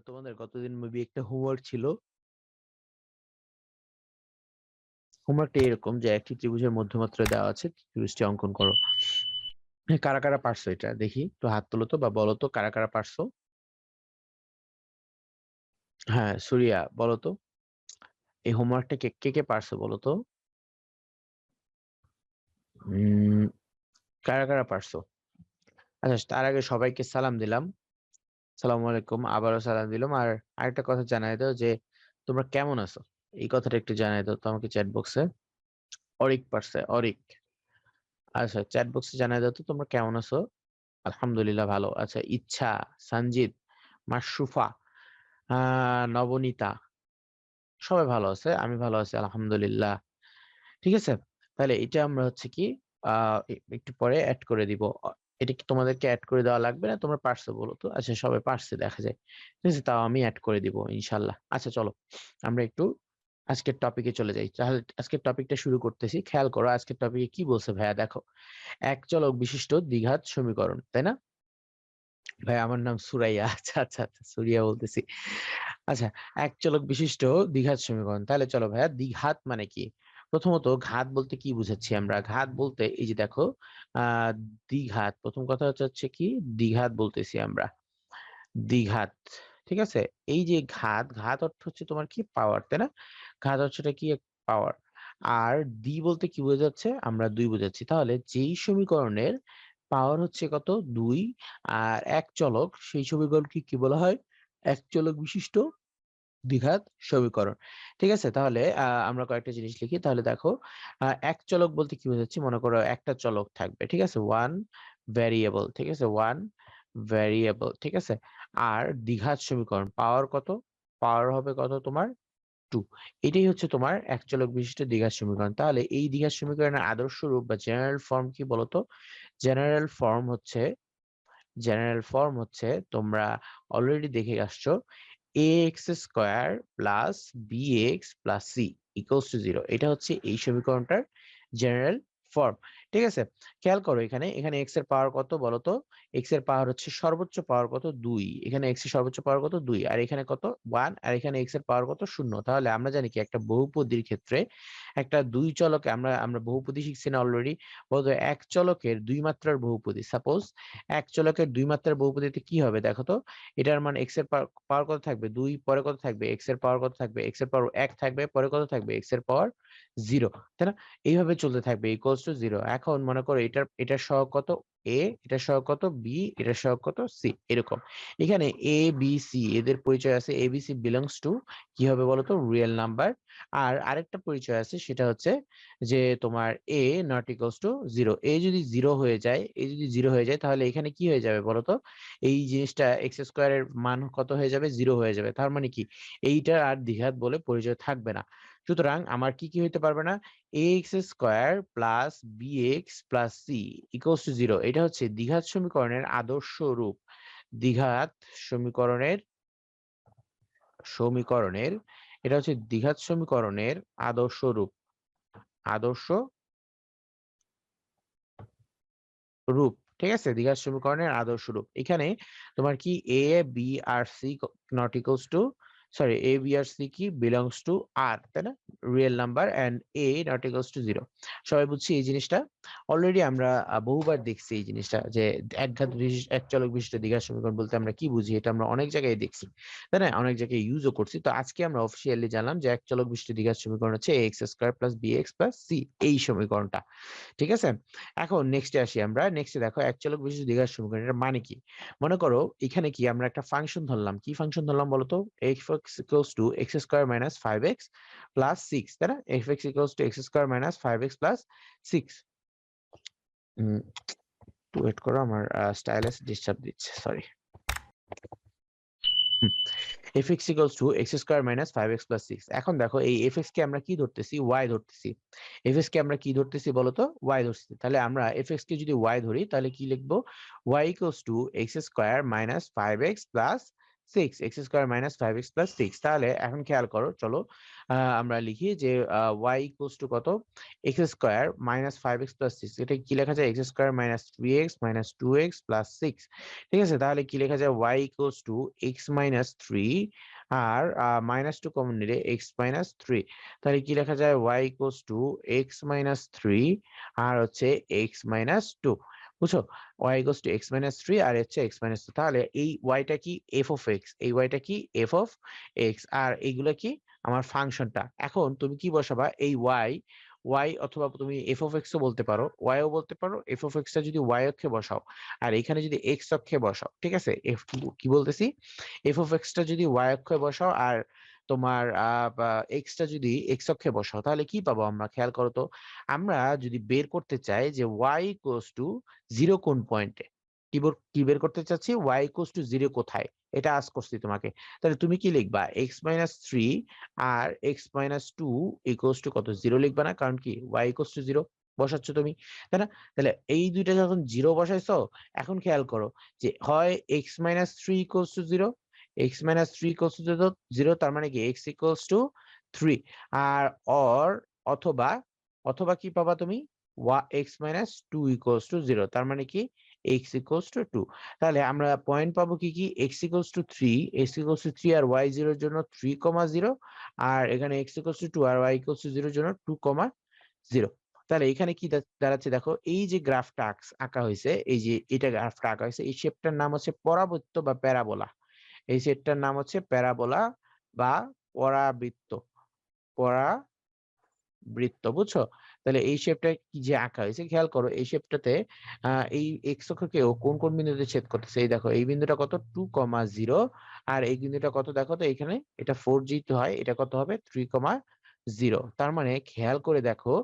তোমাদের গতদিন মেবি একটা হোমওয়ার্ক ছিল। হোমওয়ার্কটা এরকম যে একটি ত্রিভুজের মধ্যমাত্রা দেওয়া আছে, ত্রিভুজটি অঙ্কন করো। হ্যাঁ, কারা কারা পারছো এটা দেখি, একটু হাত তোলো তো বা বলো তো কারা কারা পারছো। হ্যাঁ, সুরিয়া বলো তো এই হোমওয়ার্কটা কে কে কে পারছো বলো তো। উম কারা কারা পারছো? আচ্ছা, তার আগে সবাইকে সালাম দিলাম। সালামু আলাইকুম, আবারও সালাম দিলাম। আর আরেকটা কথা জানাই দাও যে তোমরা কেমন আছো, এই কথাটা একটু জানাই দাও তো আমাকে চ্যাট বক্সে। অরিক পারছে, অরিক। আচ্ছা, চ্যাট বক্সে জানাই দাও তো তোমরা কেমন আছো। আলহামদুলিল্লাহ ভালো। আচ্ছা, ইচ্ছা, সঞ্জিত, মাশরুফা, নবনীতা, সবাই ভালো আছে, আমি ভালো আছি আলহামদুলিল্লাহ। ঠিক আছে, তাহলে এটা আমরা হচ্ছে কি একটু পরে অ্যাড করে দিব। এটা কি তোমাদেরকে অ্যাড করে দেওয়া লাগবে না? তোমরা পারছো বলো তো। আচ্ছা, সবাই পারছে দেখা যায়। ঠিক আছে, তাও আমি অ্যাড করে দিব ইনশাল্লাহ। আচ্ছা চলো, আমরা একটু আজকের টপিকে চলে যাই। তাহলে আজকের টপিকটা শুরু করতেছি। খেয়াল করো আজকের টপিকে কি বলছে ভাইয়া, দেখো। এক চলক বিশিষ্ট দ্বিঘাত সমীকরণ, তাই না? ভাই আমার নাম সুরাইয়া। আচ্ছা আচ্ছা আচ্ছা, সুরিয়া বলতেছি। আচ্ছা, এক চলক বিশিষ্ট দ্বিঘাত সমীকরণ। তাহলে চলো ভাইয়া, দ্বিঘাত মানে কি? প্রথমত ঘাত বলতে কি বুঝাচ্ছি আমরা? ঘাত বলতে এই যে দেখো, আহ দ্বিঘাত, প্রথম কথা হচ্ছে কি দ্বিঘাত বলতেছি আমরা। দ্বিঘাত, ঠিক আছে। এই যে ঘাত, ঘাত অর্থ হচ্ছে তোমার কি পাওয়ার, তাই না? ঘাত অর্থটা কি? পাওয়ার। আর দ্বি বলতে কি বোঝাচ্ছে? আমরা দুই বোঝাচ্ছি। তাহলে যেই সমীকরণের পাওয়ার হচ্ছে কত, দুই, আর এক চলক, সেই সমীকরণকে কি বলা হয়? এক চলক বিশিষ্ট দ্বিঘাত সমীকরণ। ঠিক আছে, তাহলে আমরা কয়েকটা জিনিস লিখি। তাহলে দেখো, এক চলক বলতে কি বোঝাচ্ছি? মনে করো একটা চলক থাকবে, ঠিক আছে, ওয়ান ভ্যারিয়েবল, ঠিক আছে, ওয়ান ভ্যারিয়েবল, ঠিক আছে। আর দ্বিঘাত সমীকরণ পাওয়ার কত? পাওয়ার হবে কত তোমার? টু। এটাই হচ্ছে তোমার এক চলক বিশিষ্ট দ্বিঘাত সমীকরণ। তাহলে এই দ্বিঘাত সমীকরণের আদর্শ রূপ বা জেনারেল ফর্ম কি বলতো? জেনারেল ফর্ম হচ্ছে, জেনারেল ফর্ম হচ্ছে, তোমরা অলরেডি দেখে আসছো, a x square plus B x plus C equals to zero. এটা হচ্ছে এই সমীকরণটার জেনারেল ফর্ম। ঠিক আছে, খেয়াল করো এখানে, এখানে এক্স এর পাওয়ার কত বলতো? এক্স এর পাওয়ার হচ্ছে সর্বোচ্চ পাওয়ার কত? দুই। এখানে এক্স এর সর্বোচ্চ পাওয়ার কত? দুই। আর এখানে কত? ওয়ান। আর এখানে এক্স এর পাওয়ার কত? শূন্য। তাহলে আমরা জানি কি একটা বহুপদীর ক্ষেত্রে, একটা দুই চলকে, আমরা আমরা বহুপদী শিখছি না অলরেডি? বলতো এক চলকের দুই মাত্রার বহুপদী, সাপোজ এক চলকের দুই মাত্রার বহুপদীতে কি হবে দেখো তো। এটার মান এক্স এর পাওয়ার কত থাকবে? দুই। পরে কত থাকবে? এক্স এর পাওয়ার কত থাকবে? এক্স এর পাওয়ার এক থাকবে। পরে কত থাকবে? এক্স এর পাওয়ার জিরো, তাই না? এইভাবে চলতে থাকবে, ইকুয়ালস টু জিরো। এখন মনে করো এটার সহগ কত? এ, এটার সহগ কত? বি, এটার সহগ কত? সি, এরকম। এখানে এ বি সি এদের পরিচয় আছে। A B C belongs to কি হবে বলতো? Real number. আর আরেকটা পরিচয় আছে, সেটা হচ্ছে যে তোমার এ নট ইকুয়ালস টু জিরো। এ যদি জিরো হয়ে যায়, এ যদি জিরো হয়ে যায়, তাহলে এখানে কি হয়ে যাবে বলতো? এই জিনিসটা এক্স স্কোয়ারের মান কত হয়ে যাবে? জিরো হয়ে যাবে। তার মানে কি এইটার আর দ্বিঘাত বলে পরিচয় থাকবে না। সুতরাং আমার কি কি হইতে পারবে না? A x square plus B x plus C equals to zero. এটা হচ্ছে দ্বিঘাত সমীকরণের আদর্শ রূপ। দ্বিঘাত সমীকরণের, সমীকরণের, এটা হচ্ছে দ্বিঘাত সমীকরণের আদর্শ রূপ। আদর্শ রূপ, ঠিক আছে, দ্বিঘাত সমীকরণের আদর্শ রূপ। এখানে তোমার কি এ বি আর C not equals to, sorry, A B আর সি কি বিলংস টু আর, তাই না? Real number and A not equals to zero. সবাই বুঝছি এই জিনিসটা? অলরেডি আমরা বহুবার দেখছি এই জিনিসটা, যে একঘাত বিশিষ্ট, এক চলক বিশিষ্ট দ্বিঘাত সমীকরণ বলতে আমরা কি বুঝি, এটা আমরা অনেক জায়গায় দেখছি, তাই না? অনেক জায়গায় ইউজও করছি। তো আজকে আমরা অফিসিয়ালি জানলাম যে এক চলক বিশিষ্ট দ্বিঘাত সমীকরণ হচ্ছে a x square plus B x plus c, এই সমীকরণটা। ঠিক আছে, এখন নেক্সটে আসি আমরা। নেক্সটে দেখো এক চলক বিশিষ্ট দ্বিঘাত সমীকরণ, এর মানে কি? মনে করো এখানে কি আমরা একটা ফাংশন ধরলাম। কি ফাংশন ধরলাম বলতো? X equals two x square minus five x plus six, তাই না? F x equals two x square minus five x plus six. একটু ওয়েট করো, আমার স্টাইলাস ডিস্টার্ব দিচ্ছে, sorry. fx equals to x square minus 5x plus 6। এখন দেখো এই fx কে আমরা কি ধরতেছি? y ধরতেছি। fx কে আমরা কি ধরতেছি বলতো? y ধরতেছি। তাহলে আমরা fx কে যদি y ধরি, তাহলে কি লিখবো? y equals to x square minus 5x plus 6 x square minus 5x plus 6। তাহলে এখন খেয়াল করো, চলো আমরা লিখি যে y ইকুয়ালস টু কত, x square minus 5x plus 6। এটা কি লেখা যায়, x square minus 3x minus 2x plus 6। ঠিক আছে, তাহলে কি লেখা যায়, y equals to x minus 3 আর মাইনাস 2 কমন নিলে x মাইনাস 3। তাহলে কি লেখা যায়, y equals to x minus 3 আর হচ্ছে x মাইনাস 2। বুঝছো, y equals to x minus 3 আর হচ্ছে x মাইনাস 2। তাহলে এই y টা কি, f অফ x, এই y টা কি f অফ x, আর এইগুলা কি আমার ফাংশনটা। এখন তুমি কি বসাবা, এই y অথবা তুমি f অফ x ও বলতে পারো, y ও বলতে পারো। f অফ x টা যদি y অক্ষে বসাও আর এখানে যদি x অক্ষে বসাও, ঠিক আছে, কি বলতেছি, f অফ x টা যদি y অক্ষে বসাও আর তোমার x টা যদি x অক্ষে বসাও, তাহলে কি পাবো আমরা, খেয়াল করো তো। আমরা যদি বের করতে চাই যে y ইকুয়ালস টু 0 কোন পয়েন্টে, কি বের করতে চাচ্ছি, y ইকুয়ালস টু 0 কোথায়, এটা আজ করছি তোমাকে। তাহলে তুমি কি লিখবা, x মাইনাস 3 আর x মাইনাস 2 ইকুয়ালস টু কত, 0 লিখবা না, কারণ কি y ইকুয়ালস টু 0 বসাচ্ছ তুমি, তাই না? তাহলে এই দুইটা যখন 0 বসাইছো, এখন খেয়াল করো যে হয় x minus 3 equals to 0, x minus 3 equals to 0, তার মানে কি x ইকুয়ালস টু 3, আর অথবা অথবা কি পাবা তুমি, x মাইনাস 2 ইকুয়ালস টু 0, তার মানে কি x ইকুয়ালস টু 2। তাহলে আমরা পয়েন্ট পাবো কি কি, x ইকুয়ালস টু 3, আর y 0 এর জন্য 3,0, আর এখানে x ইকুয়ালস টু 2 আর y ইকুয়ালস টু 0 এর জন্য 2,0। তাহলে এখানে কি দাঁড়াচ্ছে দেখো, এই যে গ্রাফটা আঁকা হয়েছে, এই যে এটা গ্রাফটা আঁকা হয়েছে, এই শেপটার নাম হচ্ছে পরাবৃত্ত বা প্যারাবোলা। এই শেপটার নাম হচ্ছে প্যারাবোলা বা পরাবৃত্ত, বৃত্ত, বুঝছো? তাহলে এই শেপটা কি যে আঁকা হয়েছে, খেয়াল করো এই শেপটাতে এই এক্স অক্ষকেও কোন কোন বিন্দুতে ছেদ করতেছে। এই দেখো এই বিন্দুটা কত, 2,0, আর এই বিন্দুটা কত দেখো তো, এখানে এটা 4 যেহেতু হয়, এটা কত হবে, 3,0। তার মানে খেয়াল করে দেখো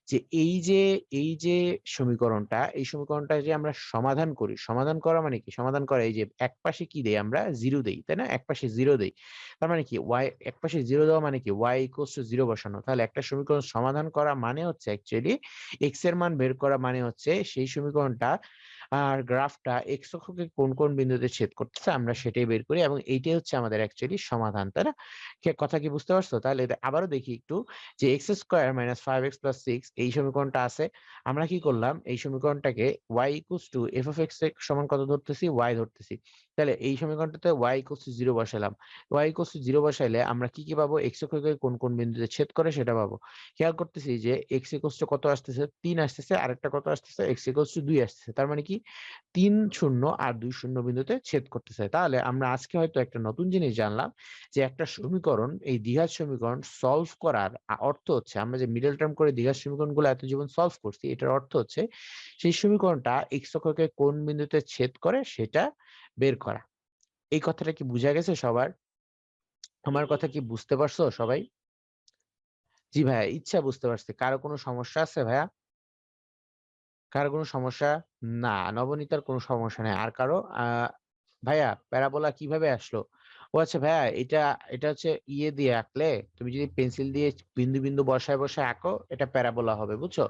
যে এই যে সমীকরণটা, এই সমীকরণটা যে আমরা সমাধান করি, সমাধান করা মানে কি, সমাধান করা এই যে এক পাশে কি দেই আমরা, 0 দেই, তাই না, এক পাশে 0 দেই। তার মানে কি এক পাশে 0 দেওয়া মানে কি y ইকুয়ালস টু 0 বসানো। তাহলে একটা সমীকরণ সমাধান করা মানে হচ্ছে অ্যাকচুয়ালি x এর মান বের করা, মানে হচ্ছে সেই সমীকরণটা আর গ্রাফটা x অক্ষকে কোন কোন বিন্দুতে ছেদ করতেছে আমরা সেটাই বের করি, এবং এইটাই হচ্ছে আমাদের অ্যাকচুয়ালি সমাধান, তাই না? কথা কি বুঝতে পারছো? তাহলে আবারও দেখি একটু, যে x square minus 5x plus 6 এই সমীকরণটা আছে। আমরা কি করলাম, এই সমীকরণটাকে y equals two f of x সমান কত ধরতেছি, y ধরতেছি। তাহলে এই সমীকরণটাতে y ইকুয়ালস টু 0 বসালাম। y ইকুয়ালস টু 0 বসাইলে আমরা কি কি পাবো, x অক্ষকে কোন কোন বিন্দুতে ছেদ করে সেটা পাবো। খেয়াল করতেছি যে x ইকুয়ালস টু কত আসতেছে, 3 আসতেছে, আরেকটা কত আসতেছে, x ইকুয়ালস টু 2 আসতেছে। তার মানে কি 3 শূন্য আর 2 শূন্য বিন্দুতে ছেদ করতেছে। তাহলে আমরা আজকে হয়তো একটা নতুন জিনিস জানলাম, যে একটা সমীকরণ, এই দ্বিঘাত সমীকরণ সলভ করার অর্থ হচ্ছে, আমরা যে মিডল টার্ম করে দ্বিঘাত সমীকরণগুলো এত জীবন সলভ করছি, এটার অর্থ হচ্ছে সেই সমীকরণটা x অক্ষকে কোন বিন্দুতে ছেদ করে সেটা বের করা। এই কথাটা কি বুঝা গেছে সবার? আমার কথা কি বুঝতে পারছো সবাই? জি ভাইয়া, ইচ্ছা বুঝতে পারছি। কারো কোনো সমস্যা আছে ভাইয়া? কারো কোনো সমস্যা? না, নবনীতার কোনো সমস্যা নেই। আর কারো? ভাইয়া প্যারাবোলা কিভাবে আসলো? ও আচ্ছা ভাইয়া, এটা এটা হচ্ছে ইয়ে দিয়ে আঁকলে, তুমি যদি পেন্সিল দিয়ে বিন্দু বিন্দু বসায় বসায় আঁকো, এটা প্যারাবোলা হবে, বুঝছো?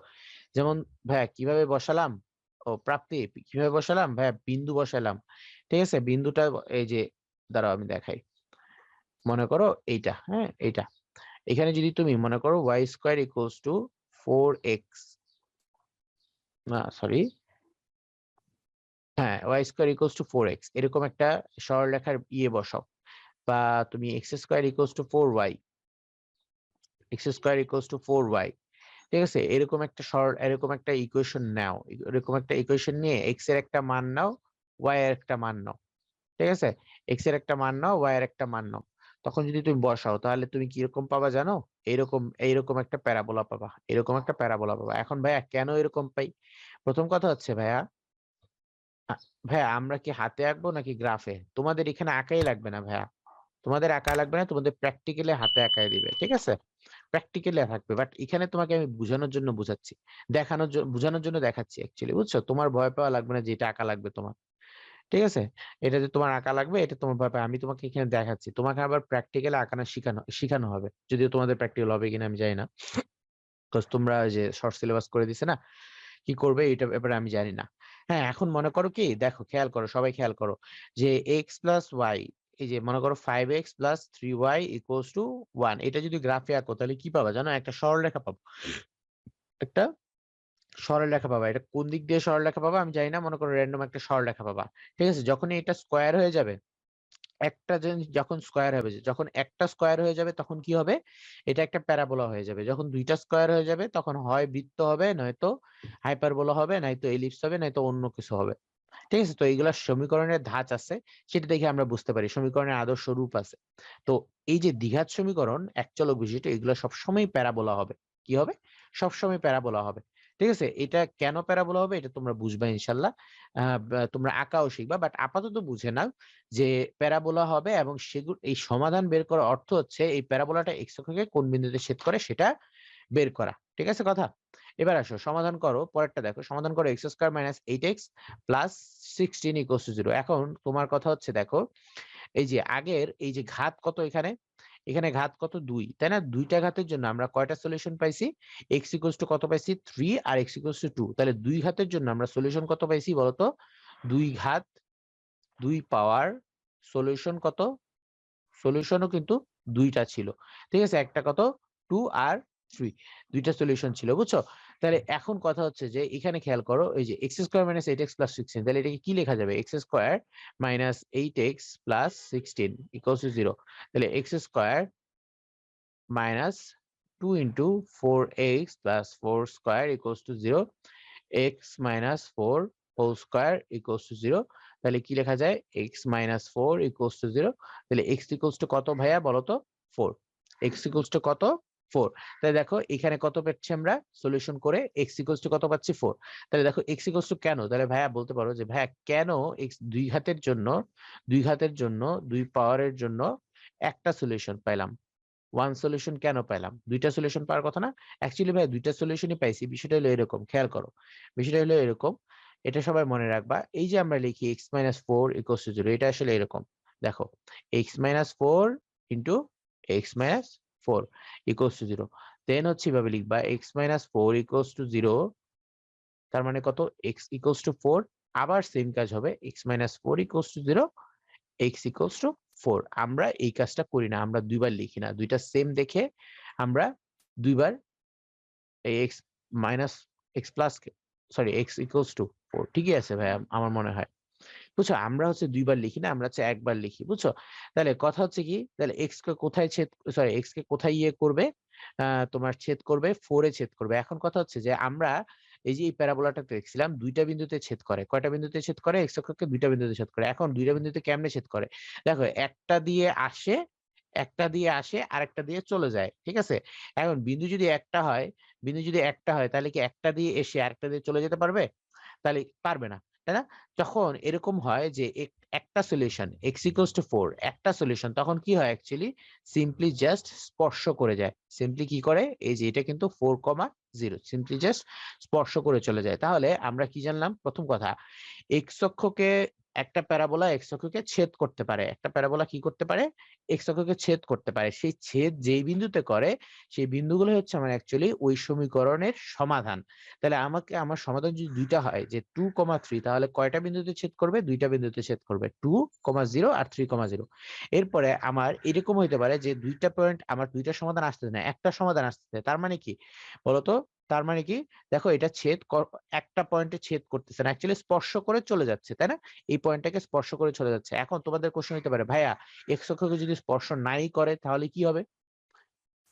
যেমন ভাইয়া কিভাবে বসালাম, ও প্রাপ্তি, কিভাবে বসালাম ভাইয়া, বিন্দু বসালাম, ঠিক আছে, বিন্দুটা এই যে, দাঁড়াও আমি দেখাই। মনে করো এইটা, হ্যাঁ এইটা, এখানে যদি তুমি মনে করো y square equals to 4x, না সরি, হ্যাঁ y square equals to 4x, এরকম একটা সরলরেখার ইয়ে বসাও, বা তুমি x square equals to 4y, x square equals to 4y, ঠিক আছে, এরকম একটা ইকুয়েশন নাও, এরকম একটা ইকুয়েশন নিয়ে x এর একটা মান নাও, y এর একটা মান নাও, ঠিক আছে, x এর একটা মান নাও, y এর একটা মান নাও। তখন যদি তুমি বসাও, তাহলে তুমি কিরকম পাবা জানো, এইরকম একটা প্যারাবোলা পাবা, এরকম একটা প্যারাবোলা পাবা। এখন ভাইয়া কেন এরকম পাই, প্রথম কথা হচ্ছে ভাইয়া, ভাইয়া আমরা কি হাতে আঁকবো নাকি গ্রাফে? তোমাদের এখানে আঁকাই লাগবে না ভাইয়া, তোমাদের আঁকা লাগবে না, তোমাদের প্র্যাকটিক্যালি হাতে আঁকাই দিবে, ঠিক আছে, প্র্যাকটিক্যালি থাকবে। বাট এখানে তোমাকে আমি বোঝানোর জন্য বোঝাচ্ছি, বোঝানোর জন্য দেখাচ্ছি অ্যাকচুয়ালি, বুঝছো? তোমার ভয় পাওয়া লাগবে না যে এটা আঁকা লাগবে তোমার, ঠিক আছে, এটা যে তোমার আঁকা লাগবে এটা তোমার ভয় পায়, আমি তোমাকে এখানে দেখাচ্ছি, তোমাকে আবার প্র্যাকটিক্যালি আঁকানো শিখানো শিখানো হবে, যদিও তোমাদের প্র্যাকটিক্যাল হবে কিনা আমি জানি না, বিকজ তোমরা যে শর্ট সিলেবাস করে দিছে না, কি করবে এটা ব্যাপারে আমি জানি না। হ্যাঁ, এখন মনে করো কি, দেখো খেয়াল করো, সবাই খেয়াল করো, যে এক্স প্লাস ওয়াই, এই যে মনে করো 5x plus 3y equals to 1, এটা যদি গ্রাফে আঁকো তাহলে কি পাবা জানো? একটা সরলরেখা পাবো, একটা সরলরেখা পাবা। এটা কোন দিক দিয়ে সরলরেখা পাবা আমি জানি না, মনে করো র্যান্ডম একটা সরলরেখা পাবা। ঠিক আছে, যখনই এটা স্কোয়ার হয়ে যাবে, একটা জিনিস যখন স্কোয়ার হবে, যখন একটা স্কোয়ার হয়ে যাবে তখন কি হবে? এটা একটা প্যারাবোলা হয়ে যাবে। যখন দুইটা স্কোয়ার হয়ে যাবে তখন হয় বৃত্ত হবে, নয়তো হাইপারবোলা হবে, নয়তো এলিপস হবে, নয়তো অন্য কিছু হবে। ঠিক আছে, তো এইগুলা সমীকরণের ধাঁচ আছে, সেটা দেখে আমরা বুঝতে পারি সমীকরণের আদর্শ রূপ আছে। তো এই যে দ্বিঘাত সমীকরণ এক চলক বিশিষ্ট, এগুলো সবসময় প্যারাবোলা হবে। কি হবে? সবসময় প্যারাবোলা হবে। ঠিক আছে, এটা কেন প্যারাবোলা হবে এটা তোমরা বুঝবা ইনশাল্লাহ। তোমরা আঁকাও শিখবা, বাট আপাতত বুঝে নাও যে প্যারাবোলা হবে, এবং সেগুলো এই সমাধান বের করার অর্থ হচ্ছে এই প্যারাবোলাটা এক্স অক্ষকে কোন বিন্দুতে ছেদ করে সেটা বের করা। ঠিক আছে কথা? এবার আসো সমাধান করো, পরেরটা দেখো, সমাধান করো x square minus 8x plus 16 equals to 0। এখন তোমার কথা হচ্ছে দেখো, এই যে আগের এই যে ঘাত কত, এখানে এখানে ঘাত কত 2, তাই না? দুইটা ঘাতের জন্য আমরা কয়টা সলিউশন পাইছি? এক্স ইকুয়ালস টু কত পাইছি? 3, আর এক্স ইকুয়ালস টু 2। তাহলে দুই ঘাতের জন্য আমরা সলিউশন কত পাইছি বলতো? 2 ঘাত 2 পাওয়ার সলিউশন কত? সলিউশনও কিন্তু দুইটা ছিল। ঠিক আছে, একটা কত 2 আর 3, দুইটা সলিউশন ছিল, বুঝছো? তাহলে এখন কথা হচ্ছে যে এখানে খেয়াল করো, এই যে X square minus 8x plus 16, তাহলে এটাকে কি লেখা যাবে? X square minus 8x plus 16 equals to 0। তাহলে x square minus 2 into 4x plus 4 square equals to 0, x minus 4 whole square equals to 0। তাহলে কি লেখা যায়? X minus 4 equals to 0। তাহলে এক্স ইকুয়ালস টু কত ভাইয়া বলো তো? 4। এক্স ইকুয়ালস টু কত? 4। তাহলে দেখো এখানে কত পাচ্ছি আমরা সলিউশন করে? এক্স ইকুয়ালস টু কত পাচ্ছি? 4। তাহলে দেখো এক্স ইকুয়ালস টু কেন, তাহলে ভাইয়া বলতে পারো যে ভাইয়া কেন এক্স দুই ঘাতের জন্য, দুই ঘাতের জন্য, দুই পাওয়ারের জন্য একটা সলিউশন পাইলাম? ওয়ান সলিউশন কেন পাইলাম? দুইটা সলিউশন পাওয়ার কথা না? অ্যাকচুয়ালি ভাই দুইটা সলিউশনই পাইছি। বিষয়টা হলো এরকম, খেয়াল করো, বিষয়টা হলো এরকম, এটা সবাই মনে রাখবা। এই যে আমরা লিখি এক্স মাইনাস 4 ইকুয়ালস টু 0, এটা আসলে এরকম। দেখো x minus 4 into x minus 4 equals to 0। দেন হচ্ছে এভাবে লিখবা এক্স মাইনাস 4 ইকুয়ালস টু 0, তার মানে কত? X equals two 4। আবার সেম কাজ হবে, x minus 4 equals to 0, x equals two 4। আমরা এই কাজটা করি না, আমরা দুইবার লিখি না, দুইটা সেম দেখে আমরা দুইবার এই x minus x plus, sorry X equals two 4, ঠিকই আছে ভাই আমার মনে হয়। বুঝছো, আমরা হচ্ছে দুইবার লিখি না, আমরা হচ্ছে একবার লিখি, বুঝছো? তাহলে কথা হচ্ছে কি, তাহলে এক্স কে কোথায় ছেদ, সরি এক্স কে কোথায় ইয়ে করবে? তোমার ছেদ করবে 4 এ ছেদ করবে। এখন কথা হচ্ছে যে আমরা এই যে এই প্যারাবোলাটা দেখছিলাম দুইটা বিন্দুতে ছেদ করে, কয়টা বিন্দুতে ছেদ করে? এক্স অক্ষকে দুইটা বিন্দুতে ছেদ করে। এখন দুইটা বিন্দুতে কেমনে ছেদ করে? দেখো একটা দিয়ে আসে, একটা দিয়ে আসে, আরেকটা দিয়ে চলে যায়। ঠিক আছে, এখন বিন্দু যদি একটা হয়, বিন্দু যদি একটা হয় তাহলে কি একটা দিয়ে এসে আরেকটা দিয়ে চলে যেতে পারবে? তাহলে পারবে না, তাই না? যখন এরকম হয় যে একটা সলিউশন এক্স ইকুয়ালস টু 4, একটা সলিউশন, তখন কি হয় অ্যাকচুয়ালি? সিম্পলি জাস্ট স্পর্শ করে যায়। সিম্পলি কি করে? এই যে এটা কিন্তু 4,0, সিম্পলি জাস্ট স্পর্শ করে চলে যায়। তাহলে আমরা কি জানলাম? প্রথম কথা, এক্স অক্ষকে একটা প্যারাবোলা এক্স অক্ষকে ছেদ করতে পারে, একটা প্যারাবোলা কি করতে পারে? এক্স অক্ষকে ছেদ করতে পারে। সেই ছেদ যেই বিন্দুতে করে সেই বিন্দুগুলো হচ্ছে আমার অ্যাকচুয়ালি ওই সমীকরণের সমাধান। তাহলে আমাকে আমার সমাধান যদি দুইটা হয় যে 2,3, তাহলে কয়টা বিন্দুতে ছেদ করবে? দুইটা বিন্দুতে ছেদ করবে, 2,0 আর 3,0। এরপরে আমার এরকম হইতে পারে যে দুইটা পয়েন্ট আমার দুইটা সমাধান আসতেছে না, একটা সমাধান আসতেছে। তার মানে কি বলতো? তার মানে কি? দেখো এটা একটা পয়েন্টে ছেদ করতেছে না, অ্যাকচুয়ালি স্পর্শ করে চলে যাচ্ছে, তাই না? এই পয়েন্টটাকে স্পর্শ করে চলে যাচ্ছে। এখন তোমাদের কোশ্চেন হতে পারে, ভাইয়া এক্স অক্ষকে যদি স্পর্শ নাই করে তাহলে কি হবে?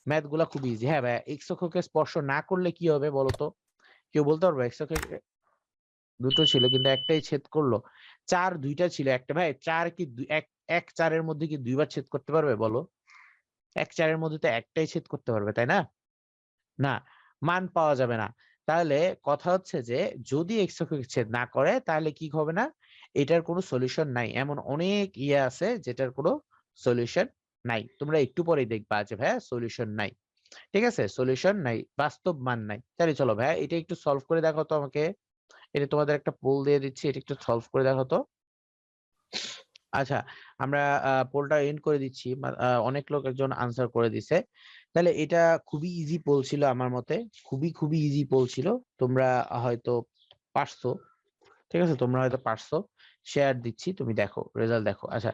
ম্যাথ গুলা খুব ইজি। হ্যাঁ ভাইয়া, এক্স অক্ষকে স্পর্শ না করলে কি হবে বলতো? কেউ বলতে পারবে? এক্স অক্ষকে দুটো ছিল কিন্তু একটাই ছেদ করলো। চার দুইটা ছিল, একটা ভাই চার কি এক, এক চারের মধ্যে কি দুইবার ছেদ করতে পারবে বলো? এক চারের মধ্যে তো একটাই ছেদ করতে পারবে, তাই না? না, মান পাওয়া যাবে না। তাহলে কথা হচ্ছে যে যদি এক্স অক্ষকে ছেদ না করে তাহলে কি হবে না? এটার কোনো সলিউশন নাই। এমন অনেক ইয়ে আছে যেটার কোনো সলিউশন নাই। তোমরা একটু পরেই দেখবা যে ভাইয়া সলিউশন নাই। ঠিক আছে, সলিউশন নাই, বাস্তব মান নাই। তাহলে চলো ভাইয়া এটা একটু সলভ করে দেখো তো আমাকে। এটা তোমাদের একটা পোল দিয়ে দিচ্ছি, এটা একটু সলভ করে দেখো তো। আচ্ছা, আমরা পোলটা এন্ড করে দিচ্ছি। অনেক লোক একজন আনসার করে দিছে। তাহলে এটা খুবই ইজি পোল ছিল আমার মতে, খুবই খুবই ইজি পোল ছিল। তোমরা হয়তো পারছো, ঠিক আছে, তোমরা হয়তো পারছো। শেয়ার দিচ্ছি, তুমি দেখো রেজাল্ট দেখো। আচ্ছা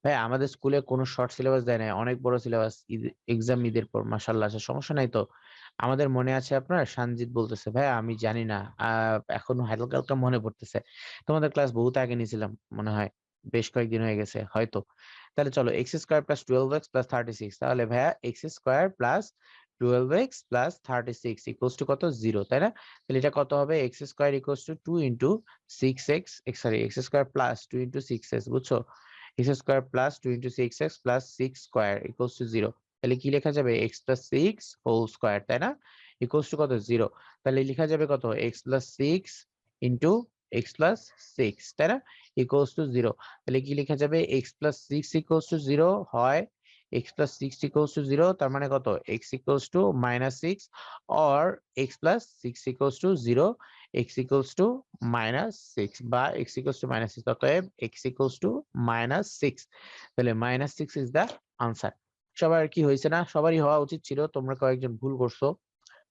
ভাই আমাদের স্কুলে কোনো শর্ট সিলেবাস দেয় নাই, অনেক বড় সিলেবাস। এক্সাম ঈদের পর, মাশাআল্লাহ। আচ্ছা, সমস্যা নাই তো। আমাদের মনে আছে আপনার, সানজিৎ বলতেছে ভাই আমি জানি না, এখনো হালকা হালকা মনে পড়তেছে। তোমাদের ক্লাস বহুত আগে নিয়েছিলাম মনে হয়, বেশ কয়েকদিন হয়ে গেছে হয়তো। তাহলে চলো, x square plus 12x plus 36, তাহলে ভাইয়া x square plus 12x plus 36 equals to কত? 0, তাই না? তাহলে এটা কত হবে? X square equals to 2 into 6x, sorry x square plus 2 into 6x, বুঝছো? X square plus 2 into 6x plus 6 square equals to 0। তাহলে কি লেখা যাবে? এক্স প্লাস 6 হোল স্কোয়ার, তাই না? ইকুয়ালস টু কত? 0। তাহলে লেখা যাবে কত? X plus 6 into x plus 6, তাই না? Equals to 0। তাহলে কি লেখা যাবে? এক্স প্লাস 6 ইকুয়ালস টু 0 হয়, এক্স প্লাস 6 ইকুয়ালস টু 0, তার মানে কত? X equals to minus 6, or x plus 6 equals to 0, x equals to -6 বা x equals to -6, অতএব x equals to -6। তাহলে -6 ইজ দা আনসার। সবার কি হয়েছে না? সবারই হওয়া উচিত ছিল, তোমরা কয়েকজন ভুল করছো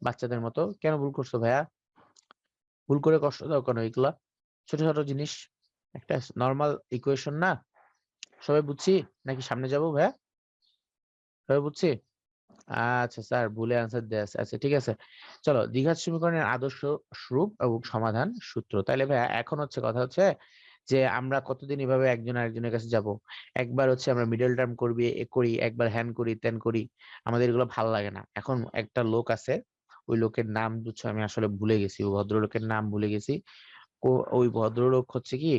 বাচ্চাদের মতো। কেন ভুল করছো ভাইয়া? ভুল করে কষ্ট দাও কেন? এগুলা ছোট ছোট জিনিস, একটা নর্মাল ইকুয়েশন না? সবাই বুঝছি নাকি সামনে যাবো ভাইয়া? সবাই বুঝছি? আচ্ছা স্যার, ভুলে আনসার দেয়া আছে। আচ্ছা ঠিক আছে, চলো দ্বিঘাত সমীকরণের আদর্শ রূপ এবং সমাধান সূত্র। তাহলে ভাইয়া এখন হচ্ছে কথা হচ্ছে যে আমরা কতদিন এভাবে একজন আরেকজনের কাছে যাব? একবার হচ্ছে আমরা মিডল টার্ম করি, একবার হ্যান করি ত্যান করি, আমাদের এগুলো ভালো লাগে না। এখন একটা লোক আছে, ওই লোকের নাম বুঝছো আমি আসলে ভুলে গেছি, ওই ভদ্রলোকের নাম ভুলে গেছি। ওই ভদ্রলোক হচ্ছে কি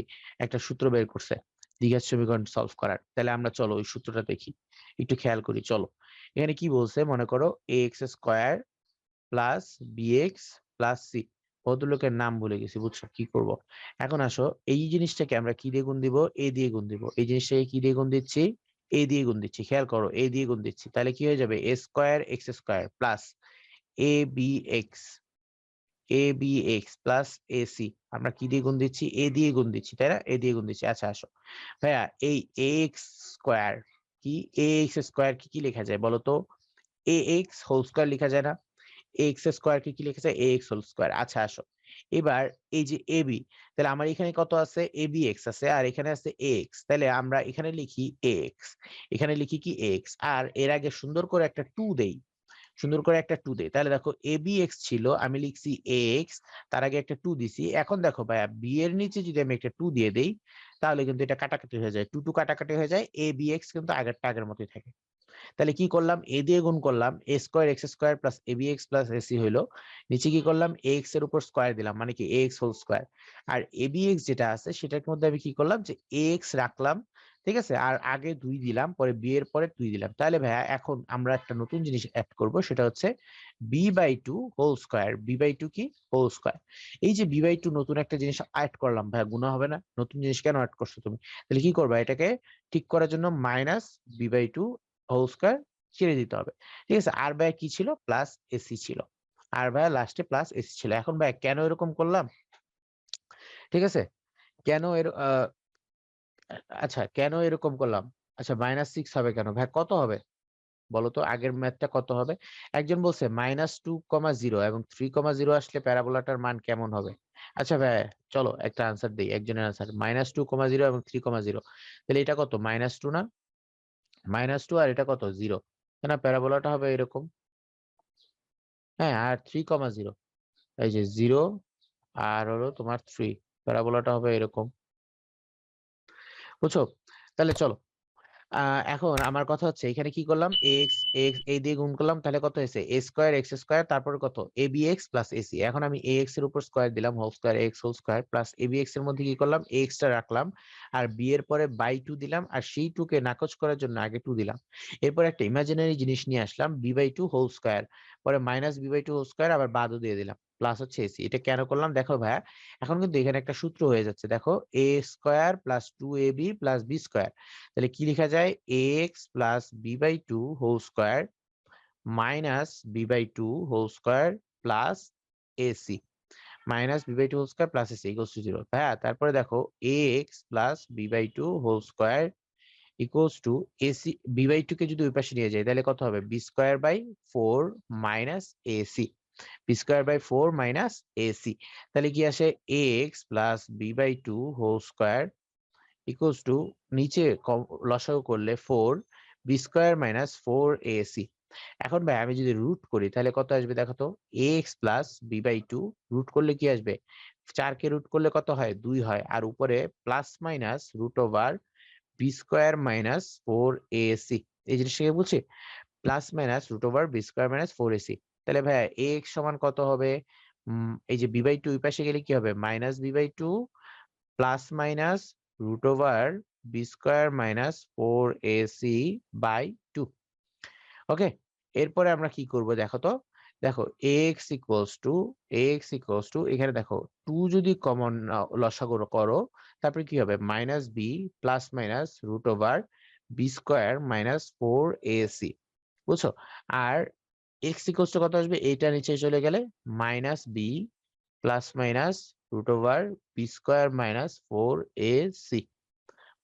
একটা সূত্র বের করছে দ্বিঘাত সমীকরণ সলভ করার। তাহলে আমরা চলো ওই সূত্রটা দেখি, একটু খেয়াল করি চলো। এখানে কি বলছে মনে করো, a x square plus B x plus c. ভদ্রলোকের নাম ভুলে গেছি, বুঝছো? কি করব? এখন আসো, এই জিনিসটাকে আমরা কি দিয়ে গুণ দিব? এ দিয়ে গুণ দিব। এই জিনিসটাকে কি দিয়ে গুণ দিচ্ছি? এ দিয়ে গুণ দিচ্ছি। খেয়াল করো, এ দিয়ে গুণ দিচ্ছি। তাহলে কি হয়ে যাবে? এ square x square plus a b x, A b x plus AC. আমরা কি দিয়ে গুণ দিচ্ছি? এ দিয়ে গুণ দিচ্ছি, তাই না? এ দিয়ে গুণ দিচ্ছি। আচ্ছা আসো ভাইয়া, এই এক্স স্কোয়ার কি, এ এক্স স্কোয়ার কি কি লেখা যায় বলো তো? এ এক্স হোল স্কোয়ার লেখা যায় না? এক্স স্কোয়ার কি কি লিখেছে? এ এক্স হোল স্কোয়ার। আচ্ছা আসো, এবার এই যে এ বি, তাহলে আমার এখানে কত আছে? এ বি এক্স আছে, আর এখানে আছে এ এক্স। তাহলে আমরা এখানে লিখি এ এক্স, এখানে লিখি কি এক্স, আর এর আগে সুন্দর করে একটা 2 দেই, সুন্দর করে একটা 2 দেই। তাহলে দেখো এ বি এক্স ছিল, আমি লিখছি এ এক্স, তার আগে একটা 2 দিছি। এখন দেখো ভাইয়া, বি এর নিচে যদি আমি একটা 2 দিয়ে দেই, তাহলে কিন্তু এটা কাটাকাটি হয়ে যায়, 2 2 কাটাকাটি হয়ে যায়, এ বি এক্স কিন্তু আগের মতোই থাকে। তাহলে কি করলাম? এ দিয়ে গুণ করলাম, এ square x square plus a b x plus AC হইলো। নিচে কি করলাম? এ এক্স এর উপর স্কোয়ার দিলাম, মানে কি এ এক্স হোল স্কোয়ার। আর এ বি এক্স যেটা আছে সেটার মধ্যে আমি কি করলাম? যে এ এক্স রাখলাম, ঠিক আছে, আর আগে 2 দিলাম, পরে বি এর পরে 2 দিলাম। তাহলে ভাইয়া এখন আমরা একটা নতুন জিনিস অ্যাড করব, সেটা হচ্ছে b by two whole square. B by two কি? Whole square. এই যে বি বাই টু নতুন একটা জিনিস অ্যাড করলাম, ভাইয়া গুণা হবে না? নতুন জিনিস কেন অ্যাড করছো তুমি? তাহলে কি করবা? এটাকে ঠিক করার জন্য minus B by two whole square ছেড়ে দিতে হবে, ঠিক আছে? আর ভাইয়া কি ছিল? প্লাস এসি ছিল। আর ভাইয়া লাস্টে প্লাস এসি ছিল। এখন ভাইয়া কেন এরকম করলাম? ঠিক আছে, কেন আচ্ছা কেন এরকম করলাম? আচ্ছা, -6 হবে কেন ভাই? কত হবে বলতো? আগের ম্যাথটা কত হবে? একজন বলছে -2,0 এবং 3,0 আসলে প্যারাবোলাটার মান কেমন হবে? আচ্ছা ভাই, চলো একটা আনসার দেই, একজনের আনসার। -2,0 এবং 3,0, তাহলে এটা কত? -2 না? -2 আর এটা কত? 0, না? প্যারাবোলাটা হবে এরকম। হ্যাঁ, আর 3,0, এই যে 0 আর হলো তোমার 3, প্যারাবোলাটা হবে এরকম, বুঝছো? তাহলে চলো, এখন আমার কথা হচ্ছে এখানে কি করলাম? এক্স এক্স এ দিয়ে গুণ করলাম, তাহলে কত হয়েছে? এ স্কোয়ার এক্স স্কোয়ার, তারপরে কত? A b x plus a c. এখন আমি এ এক্স এর উপর স্কোয়ার দিলাম, whole square x whole square plus a b x এর মধ্যে কি করলাম? এক্স টা রাখলাম, আর বি এর পরে বাই 2 দিলাম, আর সেই 2 কে নাকচ করার জন্য আগে 2 দিলাম। এরপর একটা ইমাজিনারি জিনিস নিয়ে আসলাম, b by two whole square, পরে minus B by two whole square, আবার বাদও দিয়ে দিলাম, প্লাস হচ্ছে এসি। এটা কেন করলাম দেখো ভাইয়া, এখন কিন্তু এখানে একটা সূত্র হয়ে যাচ্ছে, দেখো a square plus 2ab plus b square. তাহলে কি লেখা যায়? X plus b by two whole square minus B by two whole square plus a c, minus B by two whole square plus a c equals to 0। হ্যাঁ, তারপরে দেখো x plus b by two whole square equals to a c, b by two কে যদি ওই পাশে নিয়ে যাই তাহলে কত হবে? B square by 4 minus ac, b square by 4 minus ac. তাহলে কি আসে? X plus b by two whole square equals to নিচে লসাগু করলে 4 বি স্কোয়ার মাইনাস 4 এসি। এখন ভাই আমি যদি রুট করি তাহলে কত আসবে দেখো তো, x plus b by two. Root করলে কি আসবে, 4 কে রুট করলে কত হয়, 2 হয়, আর উপরে plus minus root over B square minus 4 ac. এই জিনিসটাকে বলছি, plus minus root over B square minus 4 ac. তাহলে ভাইয়া এক্স সমান কত হবে, এই যে বি বাই টু ওই পাশে গেলে কি হবে, minus B by two plus minus root over B square minus 4 a c by two. Okay, এরপরে আমরা কি করব দেখো তো, দেখো এক্স ইকুয়ালস টু এখানে দেখো 2 যদি কমন লসাগু করো, তারপরে কি হবে, minus B plus minus root over B square minus 4 ac. বুঝছো? আর এক্স ইকুয়ালস টু কত আসবে, এইটা নিচে চলে গেলে minus B plus minus root over B square minus 4 ac.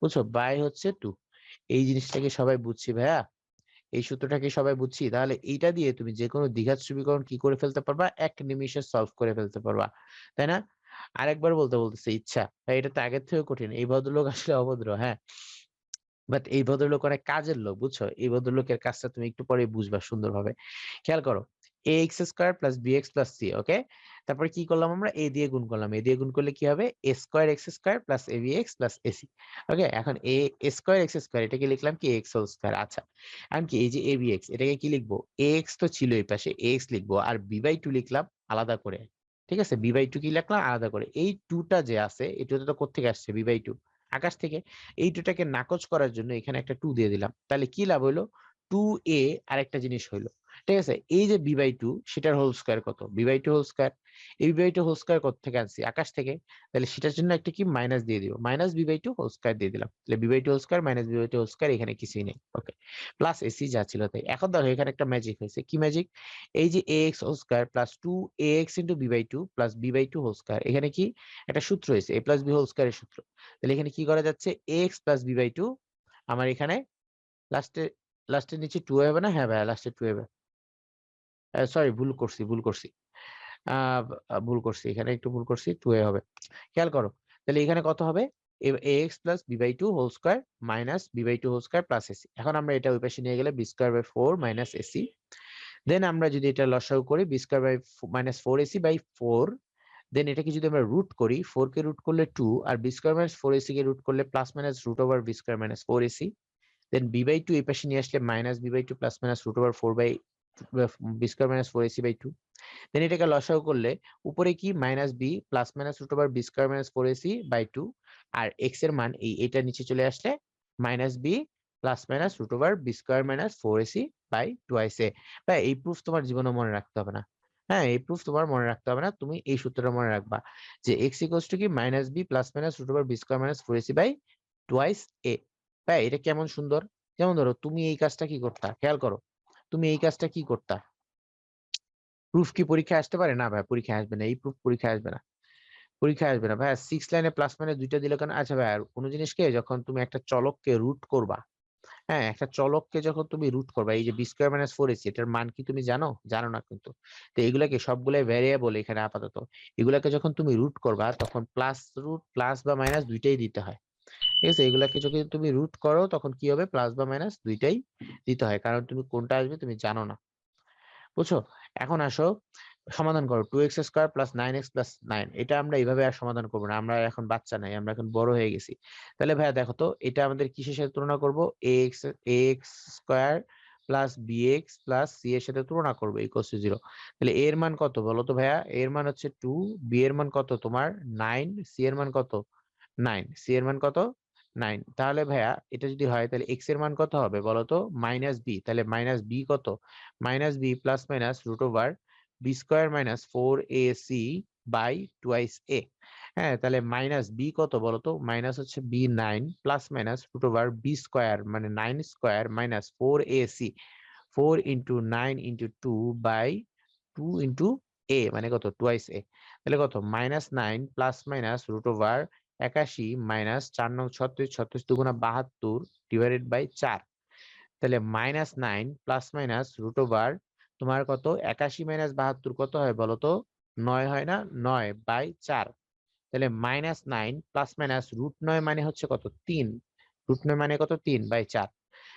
বুঝছো? বাই হচ্ছে 2। এই জিনিসটাকে সবাই বুঝছি ভাইয়া, এই সূত্রটাকে সবাই বুঝছি। তাহলে এইটা দিয়ে তুমি যে কোনো দ্বিঘাত সমীকরণ কি করে ফেলতে পারবা, এক নিমিষে সলভ করে ফেলতে পারবা, তাই না? আরেকবার বলতেছে ইচ্ছা ভাই, এটা তো আগের থেকে কঠিন। এই ভদ্রলোক আসলে অভদ্র, হ্যাঁ, বাট এই ভদ্রলোক অনেক কাজের লোক, বুঝছো? এই ভদ্রলোকের কাজটা তুমি একটু পরে বুঝবা সুন্দরভাবে। খেয়াল করো, a x square plus B x plus c. Okay, তারপরে কি করলাম আমরা, এ দিয়ে গুণ করলাম। এ দিয়ে গুণ করলে কি হবে, এ square x square plus a b x plus AC. ওকে, এখন এ স্কোয়ার এক্স স্কোয়ার এটাকে লিখলাম কি এক্স হোল স্কোয়ার। আচ্ছা, এখন কি এই যে এ বি এক্স এটাকে কি লিখবো, এ এক্স তো ছিল এই পাশে, এ এক্স লিখবো, আর বি বাই টু লিখলাম আলাদা করে। ঠিক আছে, বি বাই টু কি লিখলাম আলাদা করে। এই টুটা যে আছে, এই টুটা তো কোত্থেকে আসছে, বি বাই টু, আকাশ থেকে। এই টুটাকে নাকচ করার জন্য এখানে একটা 2 দিয়ে দিলাম। তাহলে কি লাভ হইলো, 2a। আরেকটা জিনিস হইলো, ঠিক আছে, এই যে বি বাই টু সেটার হোল স্কোয়ার কত, b by two whole square. এই b by two whole square কত থেকে আনছি, আকাশ থেকে। তাহলে সেটার জন্য একটা কি মাইনাস দিয়ে দিব, minus B by two whole square দিয়ে দিলাম। তাহলে b by two whole square minus B by two whole square, এখানে কিছুই নেই। ওকে, প্লাস এসি যা ছিল তাই। এখন দেখো এখানে একটা ম্যাজিক হয়েছে, কি ম্যাজিক, এই যে এ x whole square plus 2ax into b by two plus b by two whole square, এখানে কি একটা সূত্র হয়েছে, এ প্লাস বি হোল স্কোয়ারের সূত্র। তাহলে এখানে কি করা যাচ্ছে, x plus b by two, আমার এখানে লাস্টে, লাস্টের নিচে 2 হবে না, হ্যাঁ ভাইয়া লাস্টে 2 হবে। সরি, ভুল করছি ভুল করছি, এখানে একটু ভুল করছি, 2a হবে। খেয়াল করো, তাহলে এখানে কত হবে, x plus b by two whole square minus B by two whole square plus a c. এখন আমরা এটা ওই পাশে নিয়ে গেলে b square by 4 minus a c. Then আমরা যদি এটা লসাগু করি, b square by minus 4 a c by 4। Then এটাকে যদি আমরা রুট করি, 4 কে রুট করলে 2, আর বি স্কোয়ার মাইনাস 4 এসি কে রুট করলে plus minus root over B square minus 4 AC. Then B by two এই পাশে নিয়ে আসলে minus B by two plus minus root over 4 by B square minus 4 a c by 2। দেন এটাকে লসাগু করলে উপরে কি minus B plus minus root over B square minus 4 a c by 2, R x এর মান এটা নিচে চলে আসলে minus B plus minus root over B square minus 4 a c by twice a. ভাই এই প্রুফ তোমার জীবনে মনে রাখতে হবে না, হ্যাঁ এই প্রুফ তোমার মনে রাখতে হবে না, তুমি এই সূত্রটা মনে রাখবা যে এক্স ইকুয়ালস টু কি minus B plus minus root over B square minus 4 a c by twice a. ভাই এটা কেমন সুন্দর। যেমন ধরো তুমি এই কাজটা কি করতা, খেয়াল করো, তুমি এই কাজটা কি করতা, প্রুফ কি পরীক্ষায় আসতে পারে, না ভাই পরীক্ষায় আসবে না, এই প্রুফ পরীক্ষায় আসবে না, পরীক্ষায় আসবে না ভাই। 6 লাইনে প্লাস মাইনাস দুইটা দিলে কেন, আচ্ছা ভাই, আর কোনো জিনিসকে যখন তুমি একটা চলককে রুট করবা, হ্যাঁ একটা চলককে যখন তুমি রুট করবা, এই যে বি স্কোয়ার মাইনাস 4 এসি এটার মান কি তুমি জানো, জানো না কিন্তু। তো এগুলাকে সবগুলাই ভ্যারিয়েবল এখানে আপাতত, এগুলাকে যখন তুমি রুট করবা তখন প্লাস রুট প্লাস বা মাইনাস দুইটাই দিতে হয়। ঠিক আছে, এগুলাকে যদি তুমি রুট করো তখন কি হবে, প্লাস বা মাইনাস দুইটাই দিতে হয়, কারণ তুমি কোনটা আসবে তুমি জানো না। বুঝছো? এখন আসো সমাধান করো, 2x square plus 9x plus 9। এটা আমরা এইভাবে আর সমাধান করবো না, আমরা এখন বাচ্চা নাই, আমরা এখন বড় হয়ে গেছি। তাহলে ভাইয়া দেখো তো, এটা আমাদের কিসের সাথে তুলনা করবো, x square plus b x plus c এর সাথে তুলনা করবো ইকুয়ালস টু 0। তাহলে এ এর মান কত বলো তো ভাইয়া, এর মান হচ্ছে 2, বি এর মান কত তোমার 9, সি এর মান কত 9, সি এর মান কত 9। তাহলে ভাইয়া এটা যদি হয় তাহলে এক্স এর মান কত হবে বলতো, মাইনাস বি। তাহলে মাইনাস বি কত, minus B plus minus root over B square minus 4ac by twice A. হ্যাঁ, তাহলে মাইনাস বি কত বলতো, মাইনাস হচ্ছে B 9 plus minus root over B square মানে 9 square minus 4ac, 4 into 9 into 2 by 2 into A মানে কত twice A. তাহলে কত, minus 9 plus minus root over 81 minus 4 9 36, 36 দুগুণা 72 ডিভাইডেড বাই 4। তাহলে -9 প্লাস মাইনাস রুট ওভার তোমার কত 81 মাইনাস 72 কত হয় বলো তো, 9 হয় না, 9/4। তাহলে -9 প্লাস মাইনাস √9 মানে হচ্ছে কত 3, √9 মানে কত 3/4।